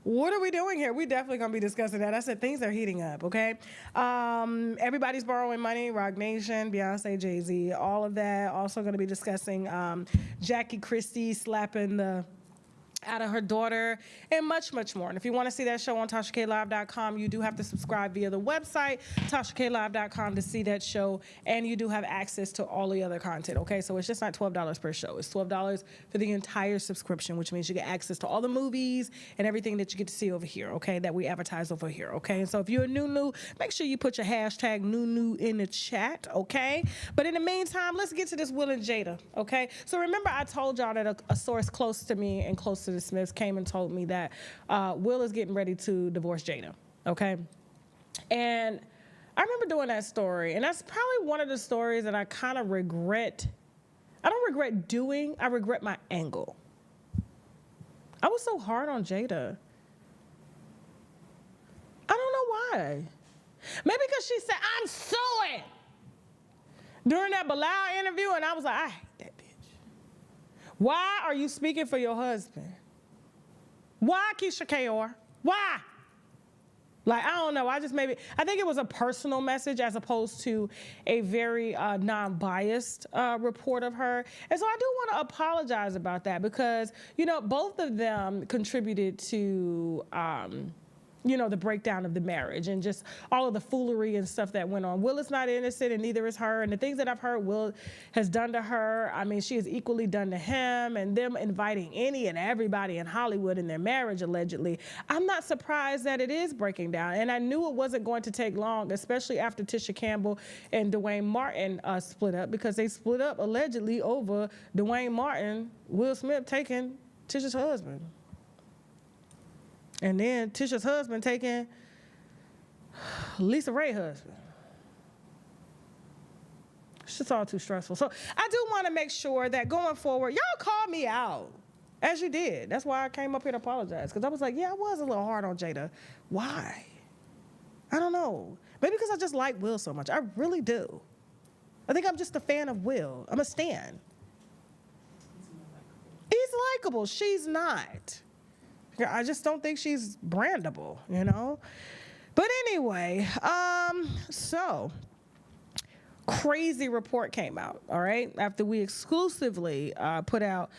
Speaker 1: what are we doing here? We definitely gonna be discussing that. I said, things are heating up, okay? Everybody's borrowing money, Rock Nation, Beyonce, Jay-Z, all of that. Also gonna be discussing Jackie Christie slapping the out of her daughter, and much, much more. And if you want to see that show on TashaKLive.com, you do have to subscribe via the website, TashaKLive.com, to see that show, and you do have access to all the other content, okay? So it's just not $12 per show. It's $12 for the entire subscription, which means you get access to all the movies and everything that you get to see over here, okay, that we advertise over here, okay? And so if you're a new, make sure you put your hashtag new in the chat, okay? But in the meantime, let's get to this Will and Jada, okay? So remember I told y'all that a source close to me and close to the Smiths came and told me that Will is getting ready to divorce Jada, okay? And I remember doing that story, and that's probably one of the stories that I kind of regret. I don't regret doing, I regret my angle. I was so hard on Jada. I don't know why. Maybe because she said, I'm suing during that Bilal interview, and I was like, I hate that bitch. Why are you speaking for your husband? Why, Keisha Kayor? Why? Like, I don't know. I think it was a personal message as opposed to a very non-biased report of her. And so I do want to apologize about that because, both of them contributed to, the breakdown of the marriage and just all of the foolery and stuff that went on. Will is not innocent and neither is her. And the things that I've heard Will has done to her, I mean, she has equally done to him, and them inviting any and everybody in Hollywood in their marriage, allegedly. I'm not surprised that it is breaking down. And I knew it wasn't going to take long, especially after Tisha Campbell and Dwayne Martin split up, because they split up allegedly over Dwayne Martin, Will Smith taking Tisha's husband. And then Tisha's husband taking Lisa Ray's husband. It's just all too stressful. So I do want to make sure that going forward, y'all call me out, as you did. That's why I came up here to apologize, because I was like, yeah, I was a little hard on Jada. Why? I don't know. Maybe because I just like Will so much. I really do. I think I'm just a fan of Will. I'm a stan. He's likable. She's not. I just don't think she's brandable, But anyway, so crazy report came out, all right, after we exclusively put out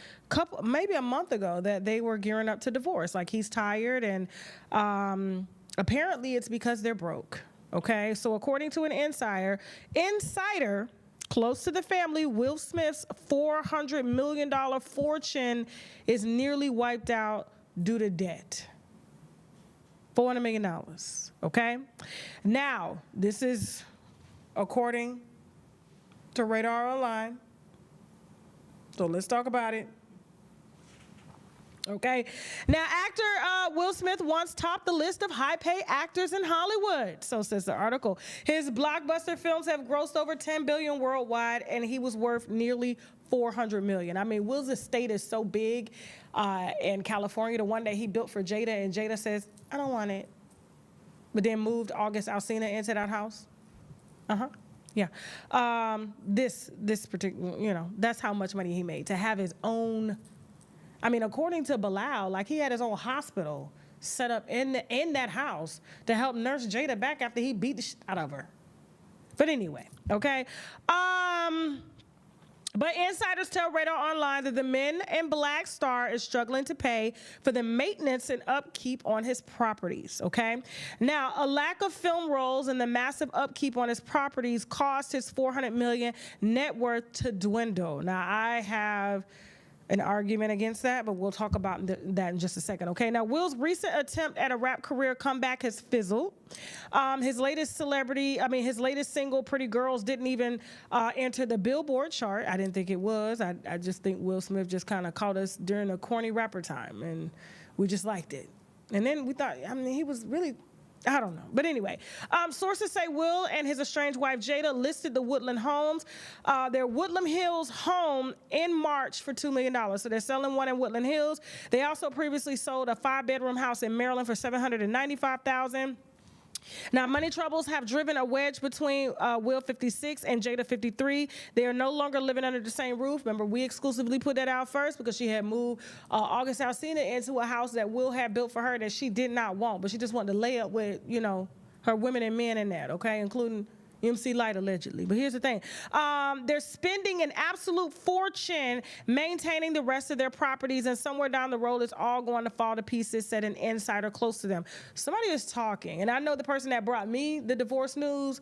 Speaker 1: maybe a month ago that they were gearing up to divorce. Like, he's tired, and apparently it's because they're broke, okay? So according to an insider close to the family, Will Smith's $400 million fortune is nearly wiped out due to debt. $400 million, okay? Now, this is according to Radar Online. So let's talk about it. Okay. Now, actor Will Smith once topped the list of high-paid actors in Hollywood, so says the article. His blockbuster films have grossed over $10 billion worldwide, and he was worth nearly $400 million. I mean, Will's estate is so big in California. The one that he built for Jada, and Jada says, I don't want it. But then moved August Alsina into that house. Yeah. This particular, that's how much money he made to have his own. I mean, according to Bilal, like, he had his own hospital set up in that house to help nurse Jada back after he beat the shit out of her. But anyway, okay. But insiders tell Radar Online that the Men in Black star is struggling to pay for the maintenance and upkeep on his properties, okay? Now, a lack of film roles and the massive upkeep on his properties caused his $400 million net worth to dwindle. Now, I have an argument against that, but we'll talk about that in just a second, okay? Now, Will's recent attempt at a rap career comeback has fizzled. His latest single, Pretty Girls, didn't even enter the Billboard chart. I didn't think it was. I just think Will Smith just kind of caught us during a corny rapper time, and we just liked it. And then we thought, he was really, I don't know. But anyway, sources say Will and his estranged wife Jada listed the Woodland Homes, their Woodland Hills home, in March for $2 million. So they're selling one in Woodland Hills. They also previously sold a 5-bedroom house in Maryland for $795,000. Now, money troubles have driven a wedge between Will 56 and Jada 53. They are no longer living under the same roof. Remember, we exclusively put that out first because she had moved August Alsina into a house that Will had built for her that she did not want, but she just wanted to lay up with, her women and men in that, okay, including MC Light, allegedly. But here's the thing. They're spending an absolute fortune maintaining the rest of their properties, and somewhere down the road, it's all going to fall to pieces, said an insider close to them. Somebody is talking, and I know the person that brought me the divorce news.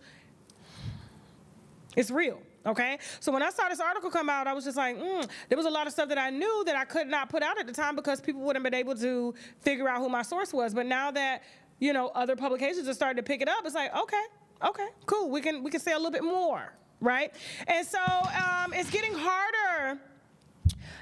Speaker 1: It's real, okay? So when I saw this article come out, I was just like, there was a lot of stuff that I knew that I could not put out at the time because people wouldn't have been able to figure out who my source was. But now that, other publications are starting to pick it up, it's like, okay, cool. We can say a little bit more, right? And so it's getting harder.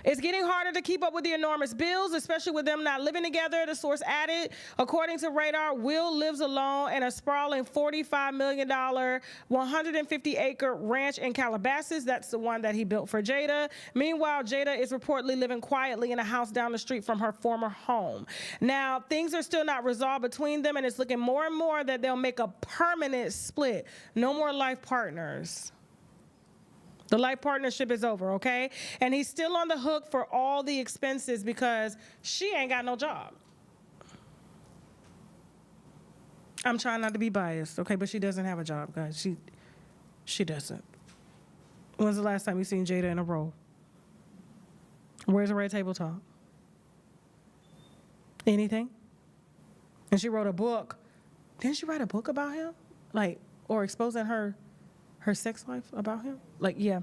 Speaker 1: It's getting harder to keep up with the enormous bills, especially with them not living together, the source added. According to Radar, Will lives alone in a sprawling $45 million, 150-acre ranch in Calabasas. That's the one that he built for Jada. Meanwhile, Jada is reportedly living quietly in a house down the street from her former home. Now, things are still not resolved between them, and it's looking more and more that they'll make a permanent split. No more life partners. The life partnership is over, okay? And he's still on the hook for all the expenses because she ain't got no job. I'm trying not to be biased, okay? But she doesn't have a job, guys. She doesn't. When's the last time you seen Jada in a role? Where's the Red Table Talk? Anything? And she wrote a book. Didn't she write a book about him? Like, or exposing her sex life about him? Like, yeah.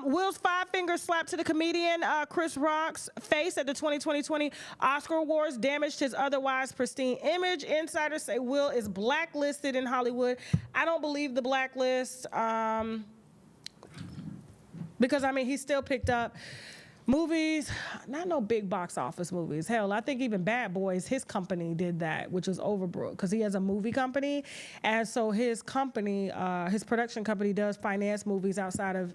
Speaker 1: Will's 5-finger slap to the comedian Chris Rock's face at the 2020 Oscar Awards damaged his otherwise pristine image. Insiders say Will is blacklisted in Hollywood. I don't believe the blacklist because, I mean, he still picked up movies, not no big box office movies. Hell, I think even Bad Boys, his company did that, which was Overbrook, because he has a movie company. And so his company, his production company does finance movies outside of,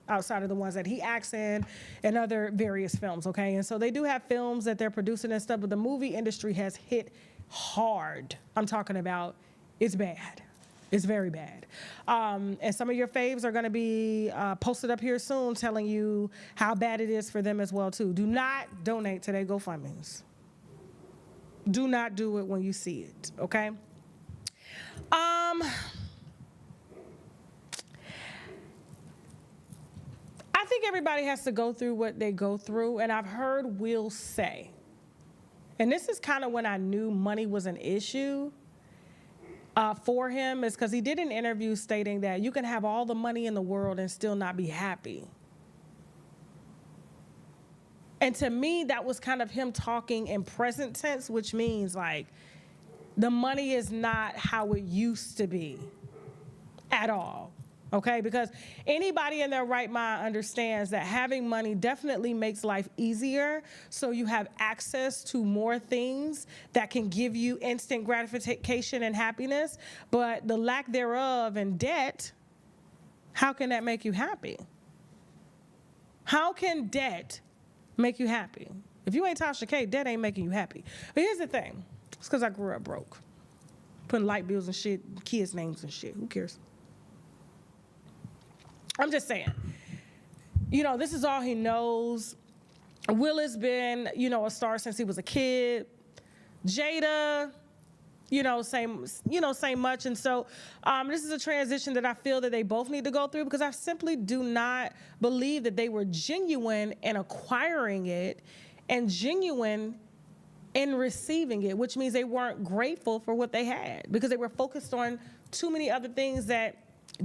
Speaker 1: outside of the ones that he acts in and other various films, okay? And so they do have films that they're producing and stuff, but the movie industry has hit hard. I'm talking about, it's bad. It's very bad. And some of your faves are gonna be posted up here soon telling you how bad it is for them as well too. Do not donate to their GoFundMes. Do not do it when you see it, okay? I think everybody has to go through what they go through, and I've heard Will say, and this is kind of when I knew money was an issue, for him, is because he did an interview stating that you can have all the money in the world and still not be happy. And to me, that was kind of him talking in present tense, which means like the money is not how it used to be at all. Okay, because anybody in their right mind understands that having money definitely makes life easier, so you have access to more things that can give you instant gratification and happiness, but the lack thereof and debt, how can that make you happy? How can debt make you happy? If you ain't Tasha K, debt ain't making you happy. But here's the thing, it's because I grew up broke. Putting light bills and shit, kids' names and shit, who cares? I'm just saying, this is all he knows. Will has been, a star since he was a kid. Jada, same much. And so this is a transition that I feel that they both need to go through, because I simply do not believe that they were genuine in acquiring it and genuine in receiving it, which means they weren't grateful for what they had because they were focused on too many other things that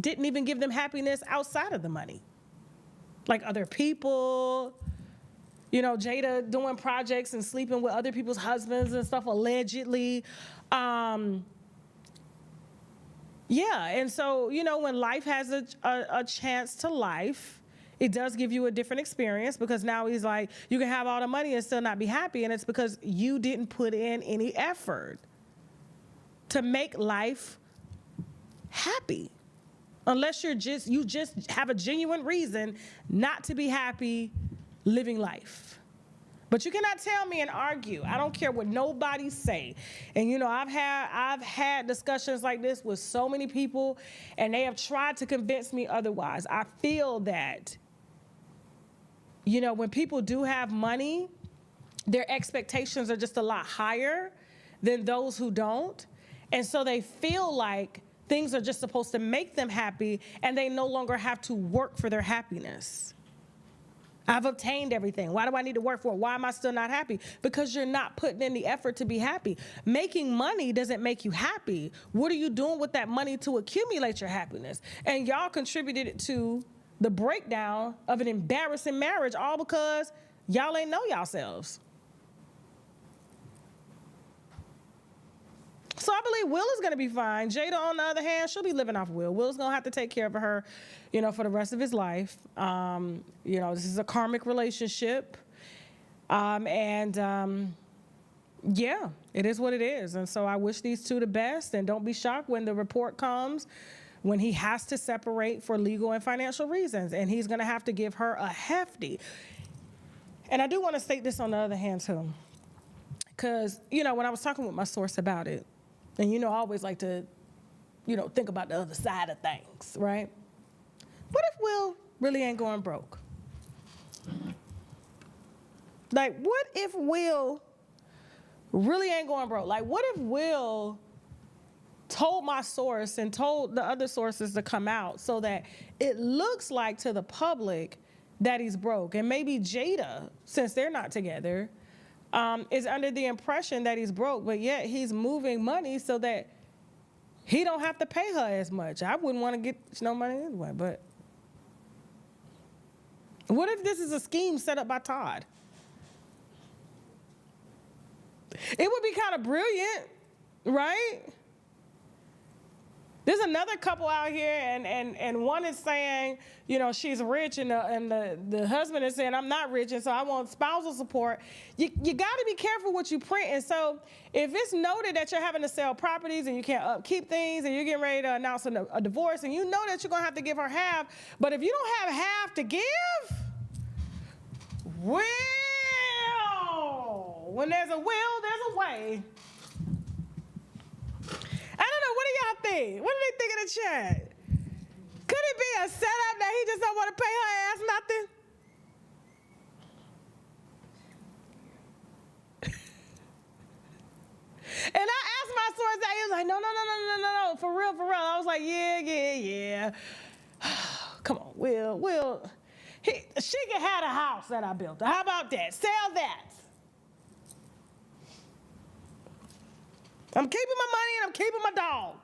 Speaker 1: didn't even give them happiness outside of the money. Like other people, Jada doing projects and sleeping with other people's husbands and stuff allegedly. Yeah, and so, when life has a chance to life, it does give you a different experience, because now he's like, you can have all the money and still not be happy, and it's because you didn't put in any effort to make life happy. Unless you just have a genuine reason not to be happy living life. But you cannot tell me and argue. I don't care what nobody say. And I've had discussions like this with so many people, and they have tried to convince me otherwise. I feel that, when people do have money, their expectations are just a lot higher than those who don't. And so they feel like things are just supposed to make them happy, and they no longer have to work for their happiness. I've obtained everything. Why do I need to work for it? Why am I still not happy? Because you're not putting in the effort to be happy. Making money doesn't make you happy. What are you doing with that money to accumulate your happiness? And y'all contributed to the breakdown of an embarrassing marriage, all because y'all ain't know yourselves. So I've believe Will is going to be fine. Jada, on the other hand, she'll be living off Will. Will's going to have to take care of her, you know, for the rest of his life. You know, this is a karmic relationship. Yeah, it is what it is. And so I wish these two the best, and don't be shocked when the report comes when he has to separate for legal and financial reasons, and he's going to have to give her a hefty. And I do want to state this on the other hand too, because, you know, when I was talking with my source about it, and, you know, I always like to, you know, think about the other side of things, right? What if Will really ain't going broke? Like, what if Will really ain't going broke? Like, what if Will told my source and told the other sources to come out so that it looks like to the public that he's broke? And maybe Jada, since they're not together, is under the impression that he's broke, but yet he's moving money so that he don't have to pay her as much. I wouldn't want to get no money anyway, but what if this is a scheme set up by Todd? It would be kind of brilliant, right? There's another couple out here, and one is saying, you know, she's rich, and the husband is saying, I'm not rich, and so I want spousal support. You got to be careful what you print. And so if it's noted that you're having to sell properties and you can't upkeep things, and you're getting ready to announce a divorce, and you know that you're going to have to give her half, but if you don't have half to give, well, when there's a will, there's a way. I don't know. What do y'all think? What do they think in the chat? Could it be a setup that he just don't want to pay her ass nothing? And I asked my source that he was like, no, for real. I was like, yeah. Come on, Will. She can have the house that I built. How about that? Sell that. I'm keeping my money and I'm keeping my dog.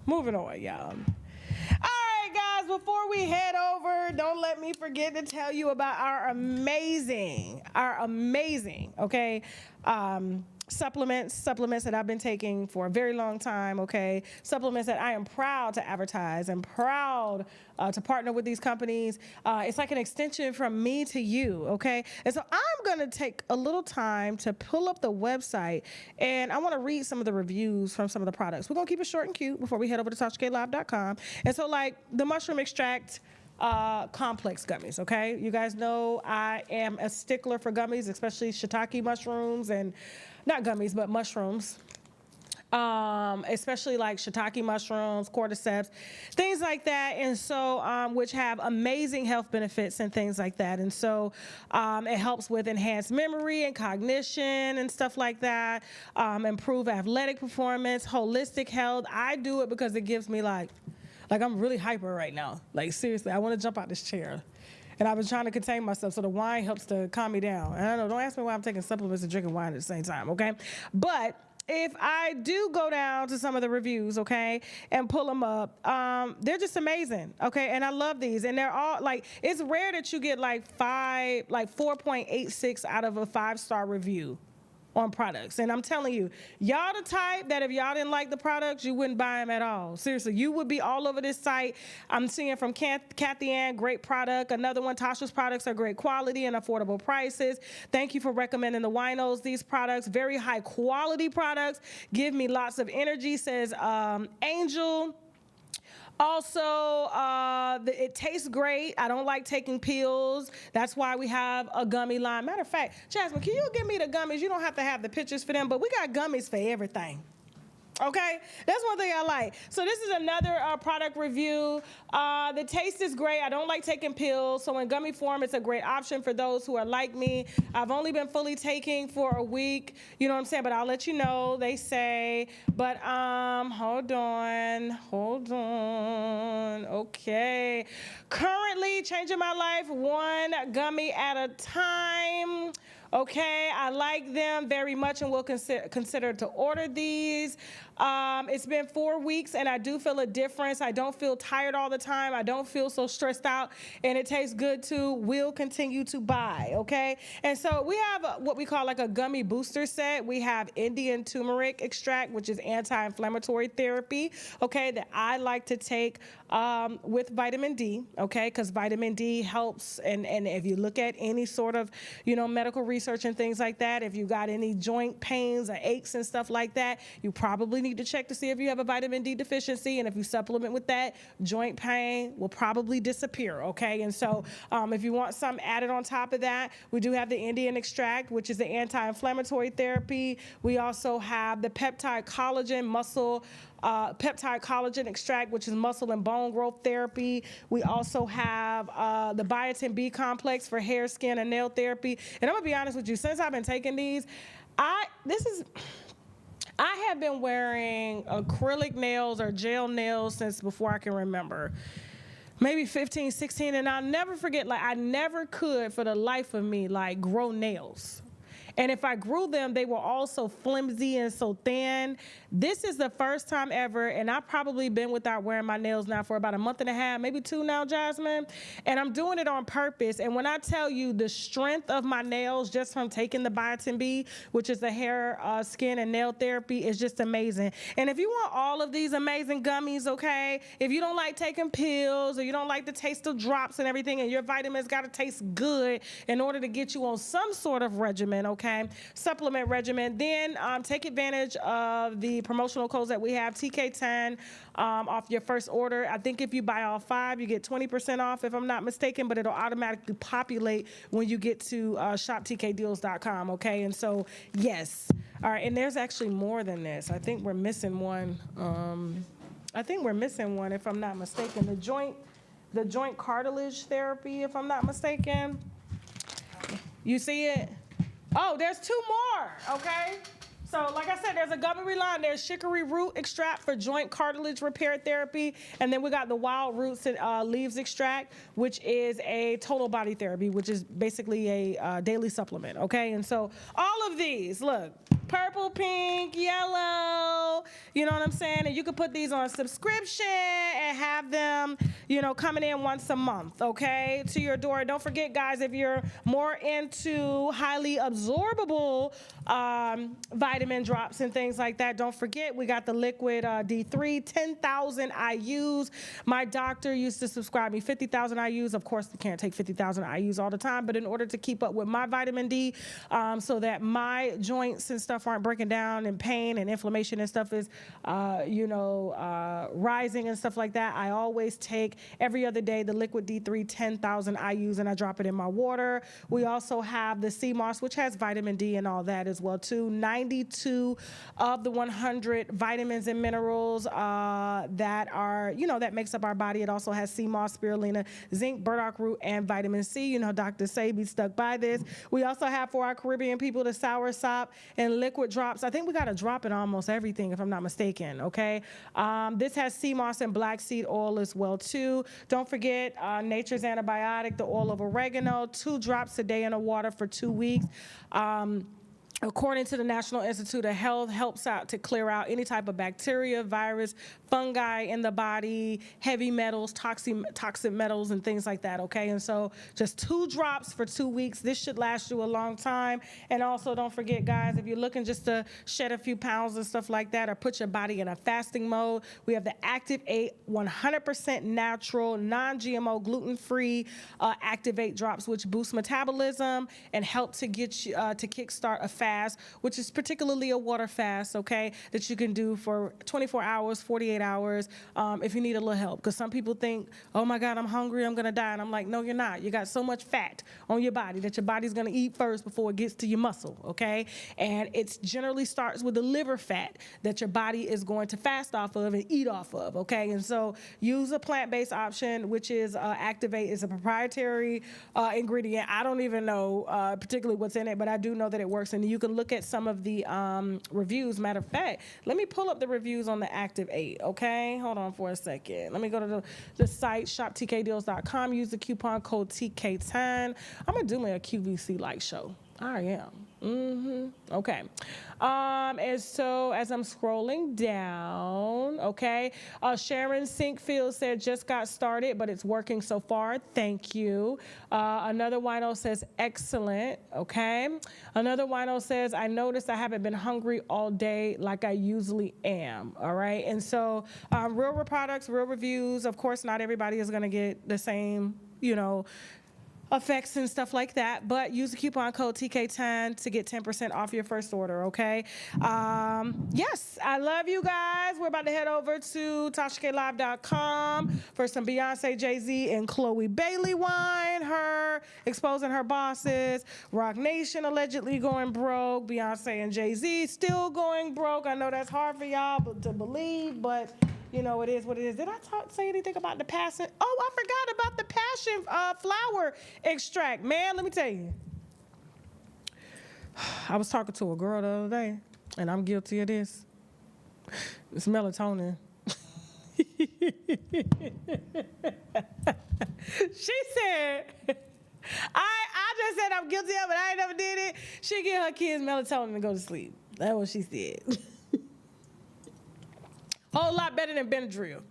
Speaker 1: Moving on, y'all. All right, guys, before we head over, don't let me forget to tell you about our amazing, okay, supplements that I've been taking for a very long time, okay? Supplements that I am proud to advertise and proud to partner with these companies. It's like an extension from me to you, okay? And so I'm gonna take a little time to pull up the website, and I wanna read some of the reviews from some of the products. We're gonna keep it short and cute before we head over to TashaKLive.com. And so, like, the mushroom extract complex gummies, okay? You guys know I am a stickler for gummies, especially shiitake mushrooms, and not gummies, but mushrooms. Especially like shiitake mushrooms, cordyceps, things like that. And so, which have amazing health benefits and things like that. And so, it helps with enhanced memory and cognition and stuff like that. Improve athletic performance, holistic health. I do it because it gives me like I'm really hyper right now. Like, seriously, I want to jump out this chair. And I've been trying to contain myself, so the wine helps to calm me down. And I know, don't ask me why I'm taking supplements and drinking wine at the same time, okay? But if I do go down to some of the reviews, okay, and pull them up, they're just amazing, okay? And I love these. And they're all, like, it's rare that you get like 4.86 out of a 5-star review on products. And I'm telling you, y'all the type that if y'all didn't like the products, you wouldn't buy them at all. Seriously, you would be all over this site. I'm seeing from Kathy Ann, great product. Another one, Tasha's products are great quality and affordable prices. Thank you for recommending the winos, these products. Very high quality products. Give me lots of energy, says Angel. Also, it tastes great. I don't like taking pills. That's why we have a gummy line. Matter of fact, Jasmine, can you give me the gummies? You don't have to have the pictures for them, but we got gummies for everything. Okay, that's one thing I like. So this is another product review. The taste is great. I don't like taking pills, so in gummy form, it's a great option for those who are like me. I've only been fully taking for a week, you know what I'm saying, but I'll let you know, they say. But hold on, okay. Currently changing my life one gummy at a time. Okay, I like them very much and will consider to order these. It's been 4 weeks and I do feel a difference. I don't feel tired all the time. I don't feel so stressed out, and it tastes good too. Will continue to buy, okay? And so we have what we call like a gummy booster set. We have Indian turmeric extract, which is anti-inflammatory therapy, okay, that I like to take with vitamin D, okay, because vitamin D helps. And if you look at any sort of, medical research and things like that, if you got any joint pains or aches and stuff like that, you probably need to check to see if you have a vitamin D deficiency. And if you supplement with that, joint pain will probably disappear, okay? And so if you want some added on top of that, we do have the Indian extract, which is the anti-inflammatory therapy. We also have the peptide collagen extract, which is muscle and bone growth therapy. We also have the biotin B complex for hair, skin, and nail therapy. And I'm gonna be honest with you, since I've been taking these, I have been wearing acrylic nails or gel nails since before I can remember. Maybe 15, 16, and I'll never forget, like I never could for the life of me, like grow nails. And if I grew them, they were all so flimsy and so thin. This is the first time ever, and I've probably been without wearing my nails now for about a month and a half, maybe 2 now, Jasmine. And I'm doing it on purpose. And when I tell you the strength of my nails just from taking the biotin B, which is the hair, skin, and nail therapy, is just amazing. And if you want all of these amazing gummies, okay, if you don't like taking pills or you don't like the taste of drops and everything, and your vitamins got to taste good in order to get you on some sort of regimen, okay, supplement regimen, then take advantage of the promotional codes that we have, TK10 off your first order. I think if you buy all 5, you get 20% off, if I'm not mistaken, but it'll automatically populate when you get to shoptkdeals.com, okay? And so, yes. All right, and there's actually more than this. I think we're missing one. If I'm not mistaken. The joint cartilage therapy, if I'm not mistaken. You see it? Oh, there's 2 more, okay? So like I said, there's a gummy line. There's chicory root extract for joint cartilage repair therapy. And then we got the wild roots and leaves extract, which is a total body therapy, which is basically a daily supplement, okay? And so all of these, look, purple, pink, yellow, you know what I'm saying? And you can put these on a subscription and have them, coming in once a month, okay, to your door. Don't forget, guys, if you're more into highly absorbable vitamin drops and things like that, don't forget, we got the liquid D3, 10,000 IUs. My doctor used to prescribe me 50,000 IUs. Of course, you can't take 50,000 IUs all the time, but in order to keep up with my vitamin D so that my joints and stuff aren't breaking down and pain and inflammation and stuff is, rising and stuff like that, I always take every other day the liquid D3, 10,000 IUs, and I drop it in my water. We also have the sea moss, which has vitamin D and all that as well too. 92 of the 100 vitamins and minerals that are, that makes up our body. It also has sea moss, spirulina, zinc, burdock root, and vitamin C. Dr. Sabi stuck by this. We also have, for our Caribbean people, the sour sop and liquid drops. I think we got a drop in almost everything, if I'm not mistaken, okay? This has sea moss and black seed oil as well too. Don't forget Nature's Antibiotic, the oil of oregano, 2 drops a day in the water for 2 weeks. According to the National Institute of Health, helps out to clear out any type of bacteria, virus, fungi in the body, heavy metals, toxic metals, and things like that, okay? And so just 2 drops for 2 weeks. This should last you a long time. And also don't forget, guys, if you're looking just to shed a few pounds and stuff like that or put your body in a fasting mode, we have the Active 8 100% natural, non-GMO, gluten-free Active 8 drops, which boost metabolism and help to get you to kickstart a fast, which is particularly a water fast, okay, that you can do for 24 hours, 48 hours, if you need a little help. Because some people think, oh my God, I'm hungry, I'm gonna die. And I'm like, no, you're not. You got so much fat on your body that your body's gonna eat first before it gets to your muscle, okay? And it generally starts with the liver fat that your body is going to fast off of and eat off of, okay? And so use a plant-based option, which is Activate. Is a proprietary ingredient. I don't even know particularly what's in it, but I do know that it works. And you can look at some of the reviews. Matter of fact, let me pull up the reviews on the Active 8, okay? Hold on for a second. Let me go to the site, shoptkdeals.com. Use the coupon code TK10. I'm going to do me a QVC like show. I am. Okay. And so as I'm scrolling down, okay, Sharon Sinkfield said just got started, but it's working so far. Thank you. Another wino says excellent. Okay. Another wino says I noticed I haven't been hungry all day like I usually am. All right. And so real products, real reviews. Of course, not everybody is going to get the same, you know, effects and stuff like that, but use the coupon code TK10 to get 10% off your first order, okay? Yes, I love you guys. We're about to head over to TashaKLive.com for some Beyonce, Jay-Z, and Chloe Bailey wine. Her exposing her bosses. Rock Nation allegedly going broke. Beyonce and Jay-Z still going broke. I know that's hard for y'all to believe, but you know, it is what it is. Did I say anything about the passion? Oh, I forgot about the passion flower extract. Man, let me tell you. I was talking to a girl the other day, and I'm guilty of this. It's melatonin. She said, I just said I'm guilty of it. I ain't never did it. She give her kids melatonin to go to sleep. That's what she said. Whole lot better than Benadryl,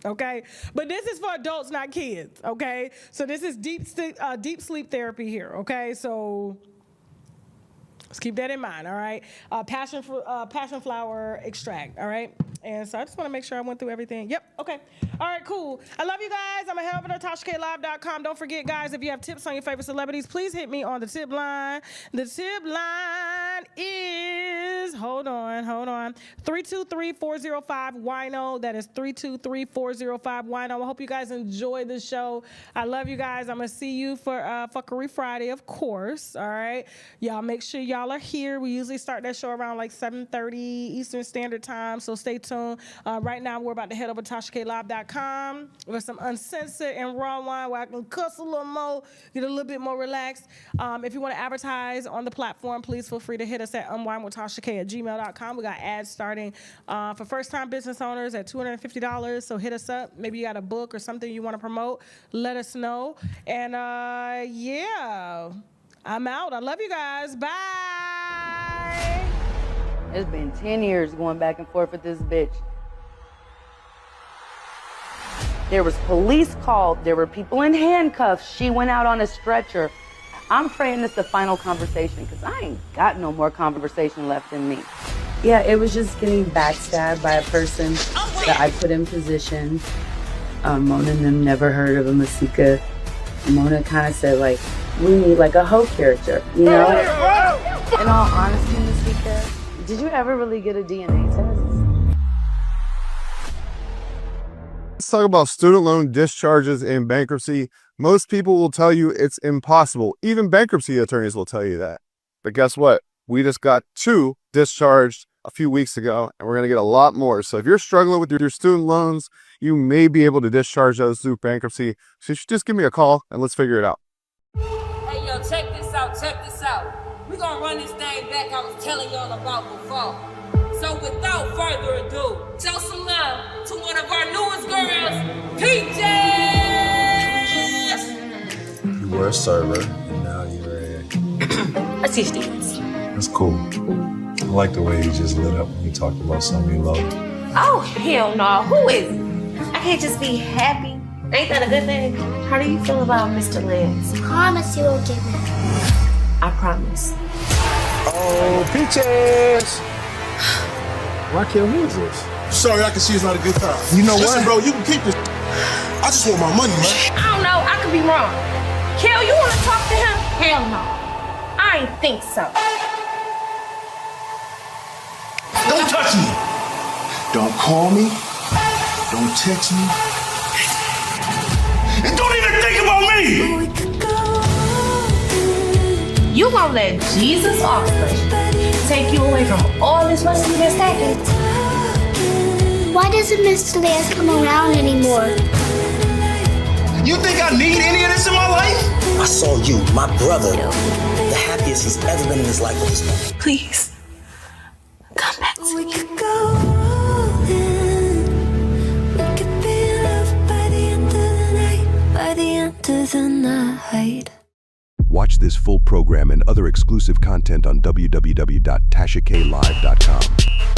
Speaker 1: okay? But this is for adults, not kids, okay? So this is deep sleep therapy here, okay? So let's keep that in mind, all right? Passion flower extract, all right? And so I just want to make sure I went through everything. Yep, okay. All right, cool. I love you guys. I'm going to head over to TashaKLive.com. Don't forget, guys, if you have tips on your favorite celebrities, please hit me on the tip line. The tip line is, hold on, 323-405-WINO. That is 323-405-WINO. I hope you guys enjoy the show. I love you guys. I'm going to see you for Fuckery Friday, of course, all right? Y'all make sure y'all are here. We usually start that show around like 7:30 Eastern Standard Time, so stay tuned. Right now, we're about to head over to TashaKLive.com with some uncensored and raw wine where I can cuss a little more, get a little bit more relaxed. If you want to advertise on the platform, please feel free to hit us at unwinewithtashak@gmail.com. We got ads starting for first-time business owners at $250, so hit us up. Maybe you got a book or something you want to promote. Let us know. And, yeah, I'm out. I love you guys. Bye.
Speaker 10: It's been 10 years going back and forth with this bitch. There was police called. There were people in handcuffs. She went out on a stretcher. I'm praying this is the final conversation because I ain't got no more conversation left in me.
Speaker 11: Yeah, it was just getting backstabbed by a person that I put in position. Mona and them never heard of a Masika. Mona kind of said, like, we need like a hoe character, you know? In all honesty, Masika, did you ever really get a DNA test?
Speaker 2: Let's talk about student loan discharges in bankruptcy. Most people will tell you it's impossible. Even bankruptcy attorneys will tell you that. But guess what? We just got 2 discharged a few weeks ago, and we're going to get a lot more. So if you're struggling with your student loans, you may be able to discharge those through bankruptcy. So you should just give me a call, and let's figure it out.
Speaker 12: Hey, yo, check this out. We're going to run this thing back I was telling y'all about before. So without further ado, show some love to one of our newest girls, Peaches!
Speaker 13: You were a server, and now you're
Speaker 14: I see Stevens.
Speaker 13: That's cool. I like the way you just lit up when you talked about something you love.
Speaker 14: Oh, hell no. Who is it? I can't just be happy. Ain't that a good thing? How do you feel about Mr. Lance?
Speaker 15: Promise you won't get me.
Speaker 14: I promise.
Speaker 19: Oh, Peaches!
Speaker 13: Raquel, who is this?
Speaker 19: Sorry, I can see it's not a good time.
Speaker 13: You know
Speaker 19: Listen,
Speaker 13: what?
Speaker 19: bro, you can keep this. I just want my money, man.
Speaker 14: I don't know. I could be wrong. Kel, you want to talk to him? Hell no. I ain't think so.
Speaker 19: Don't touch me. Don't call me. Don't text me. And don't even think about me.
Speaker 14: You gonna let Jesus Oscar take you away from all this money you've been stacking?
Speaker 15: Why doesn't Mr. Lance come around anymore?
Speaker 19: You think I need any of this in my life?
Speaker 5: I saw you, my brother, the happiest he's ever been in his life with this moment.
Speaker 14: Please, come back to me.
Speaker 9: Why Watch this full program and other exclusive content on www.tashaklive.com.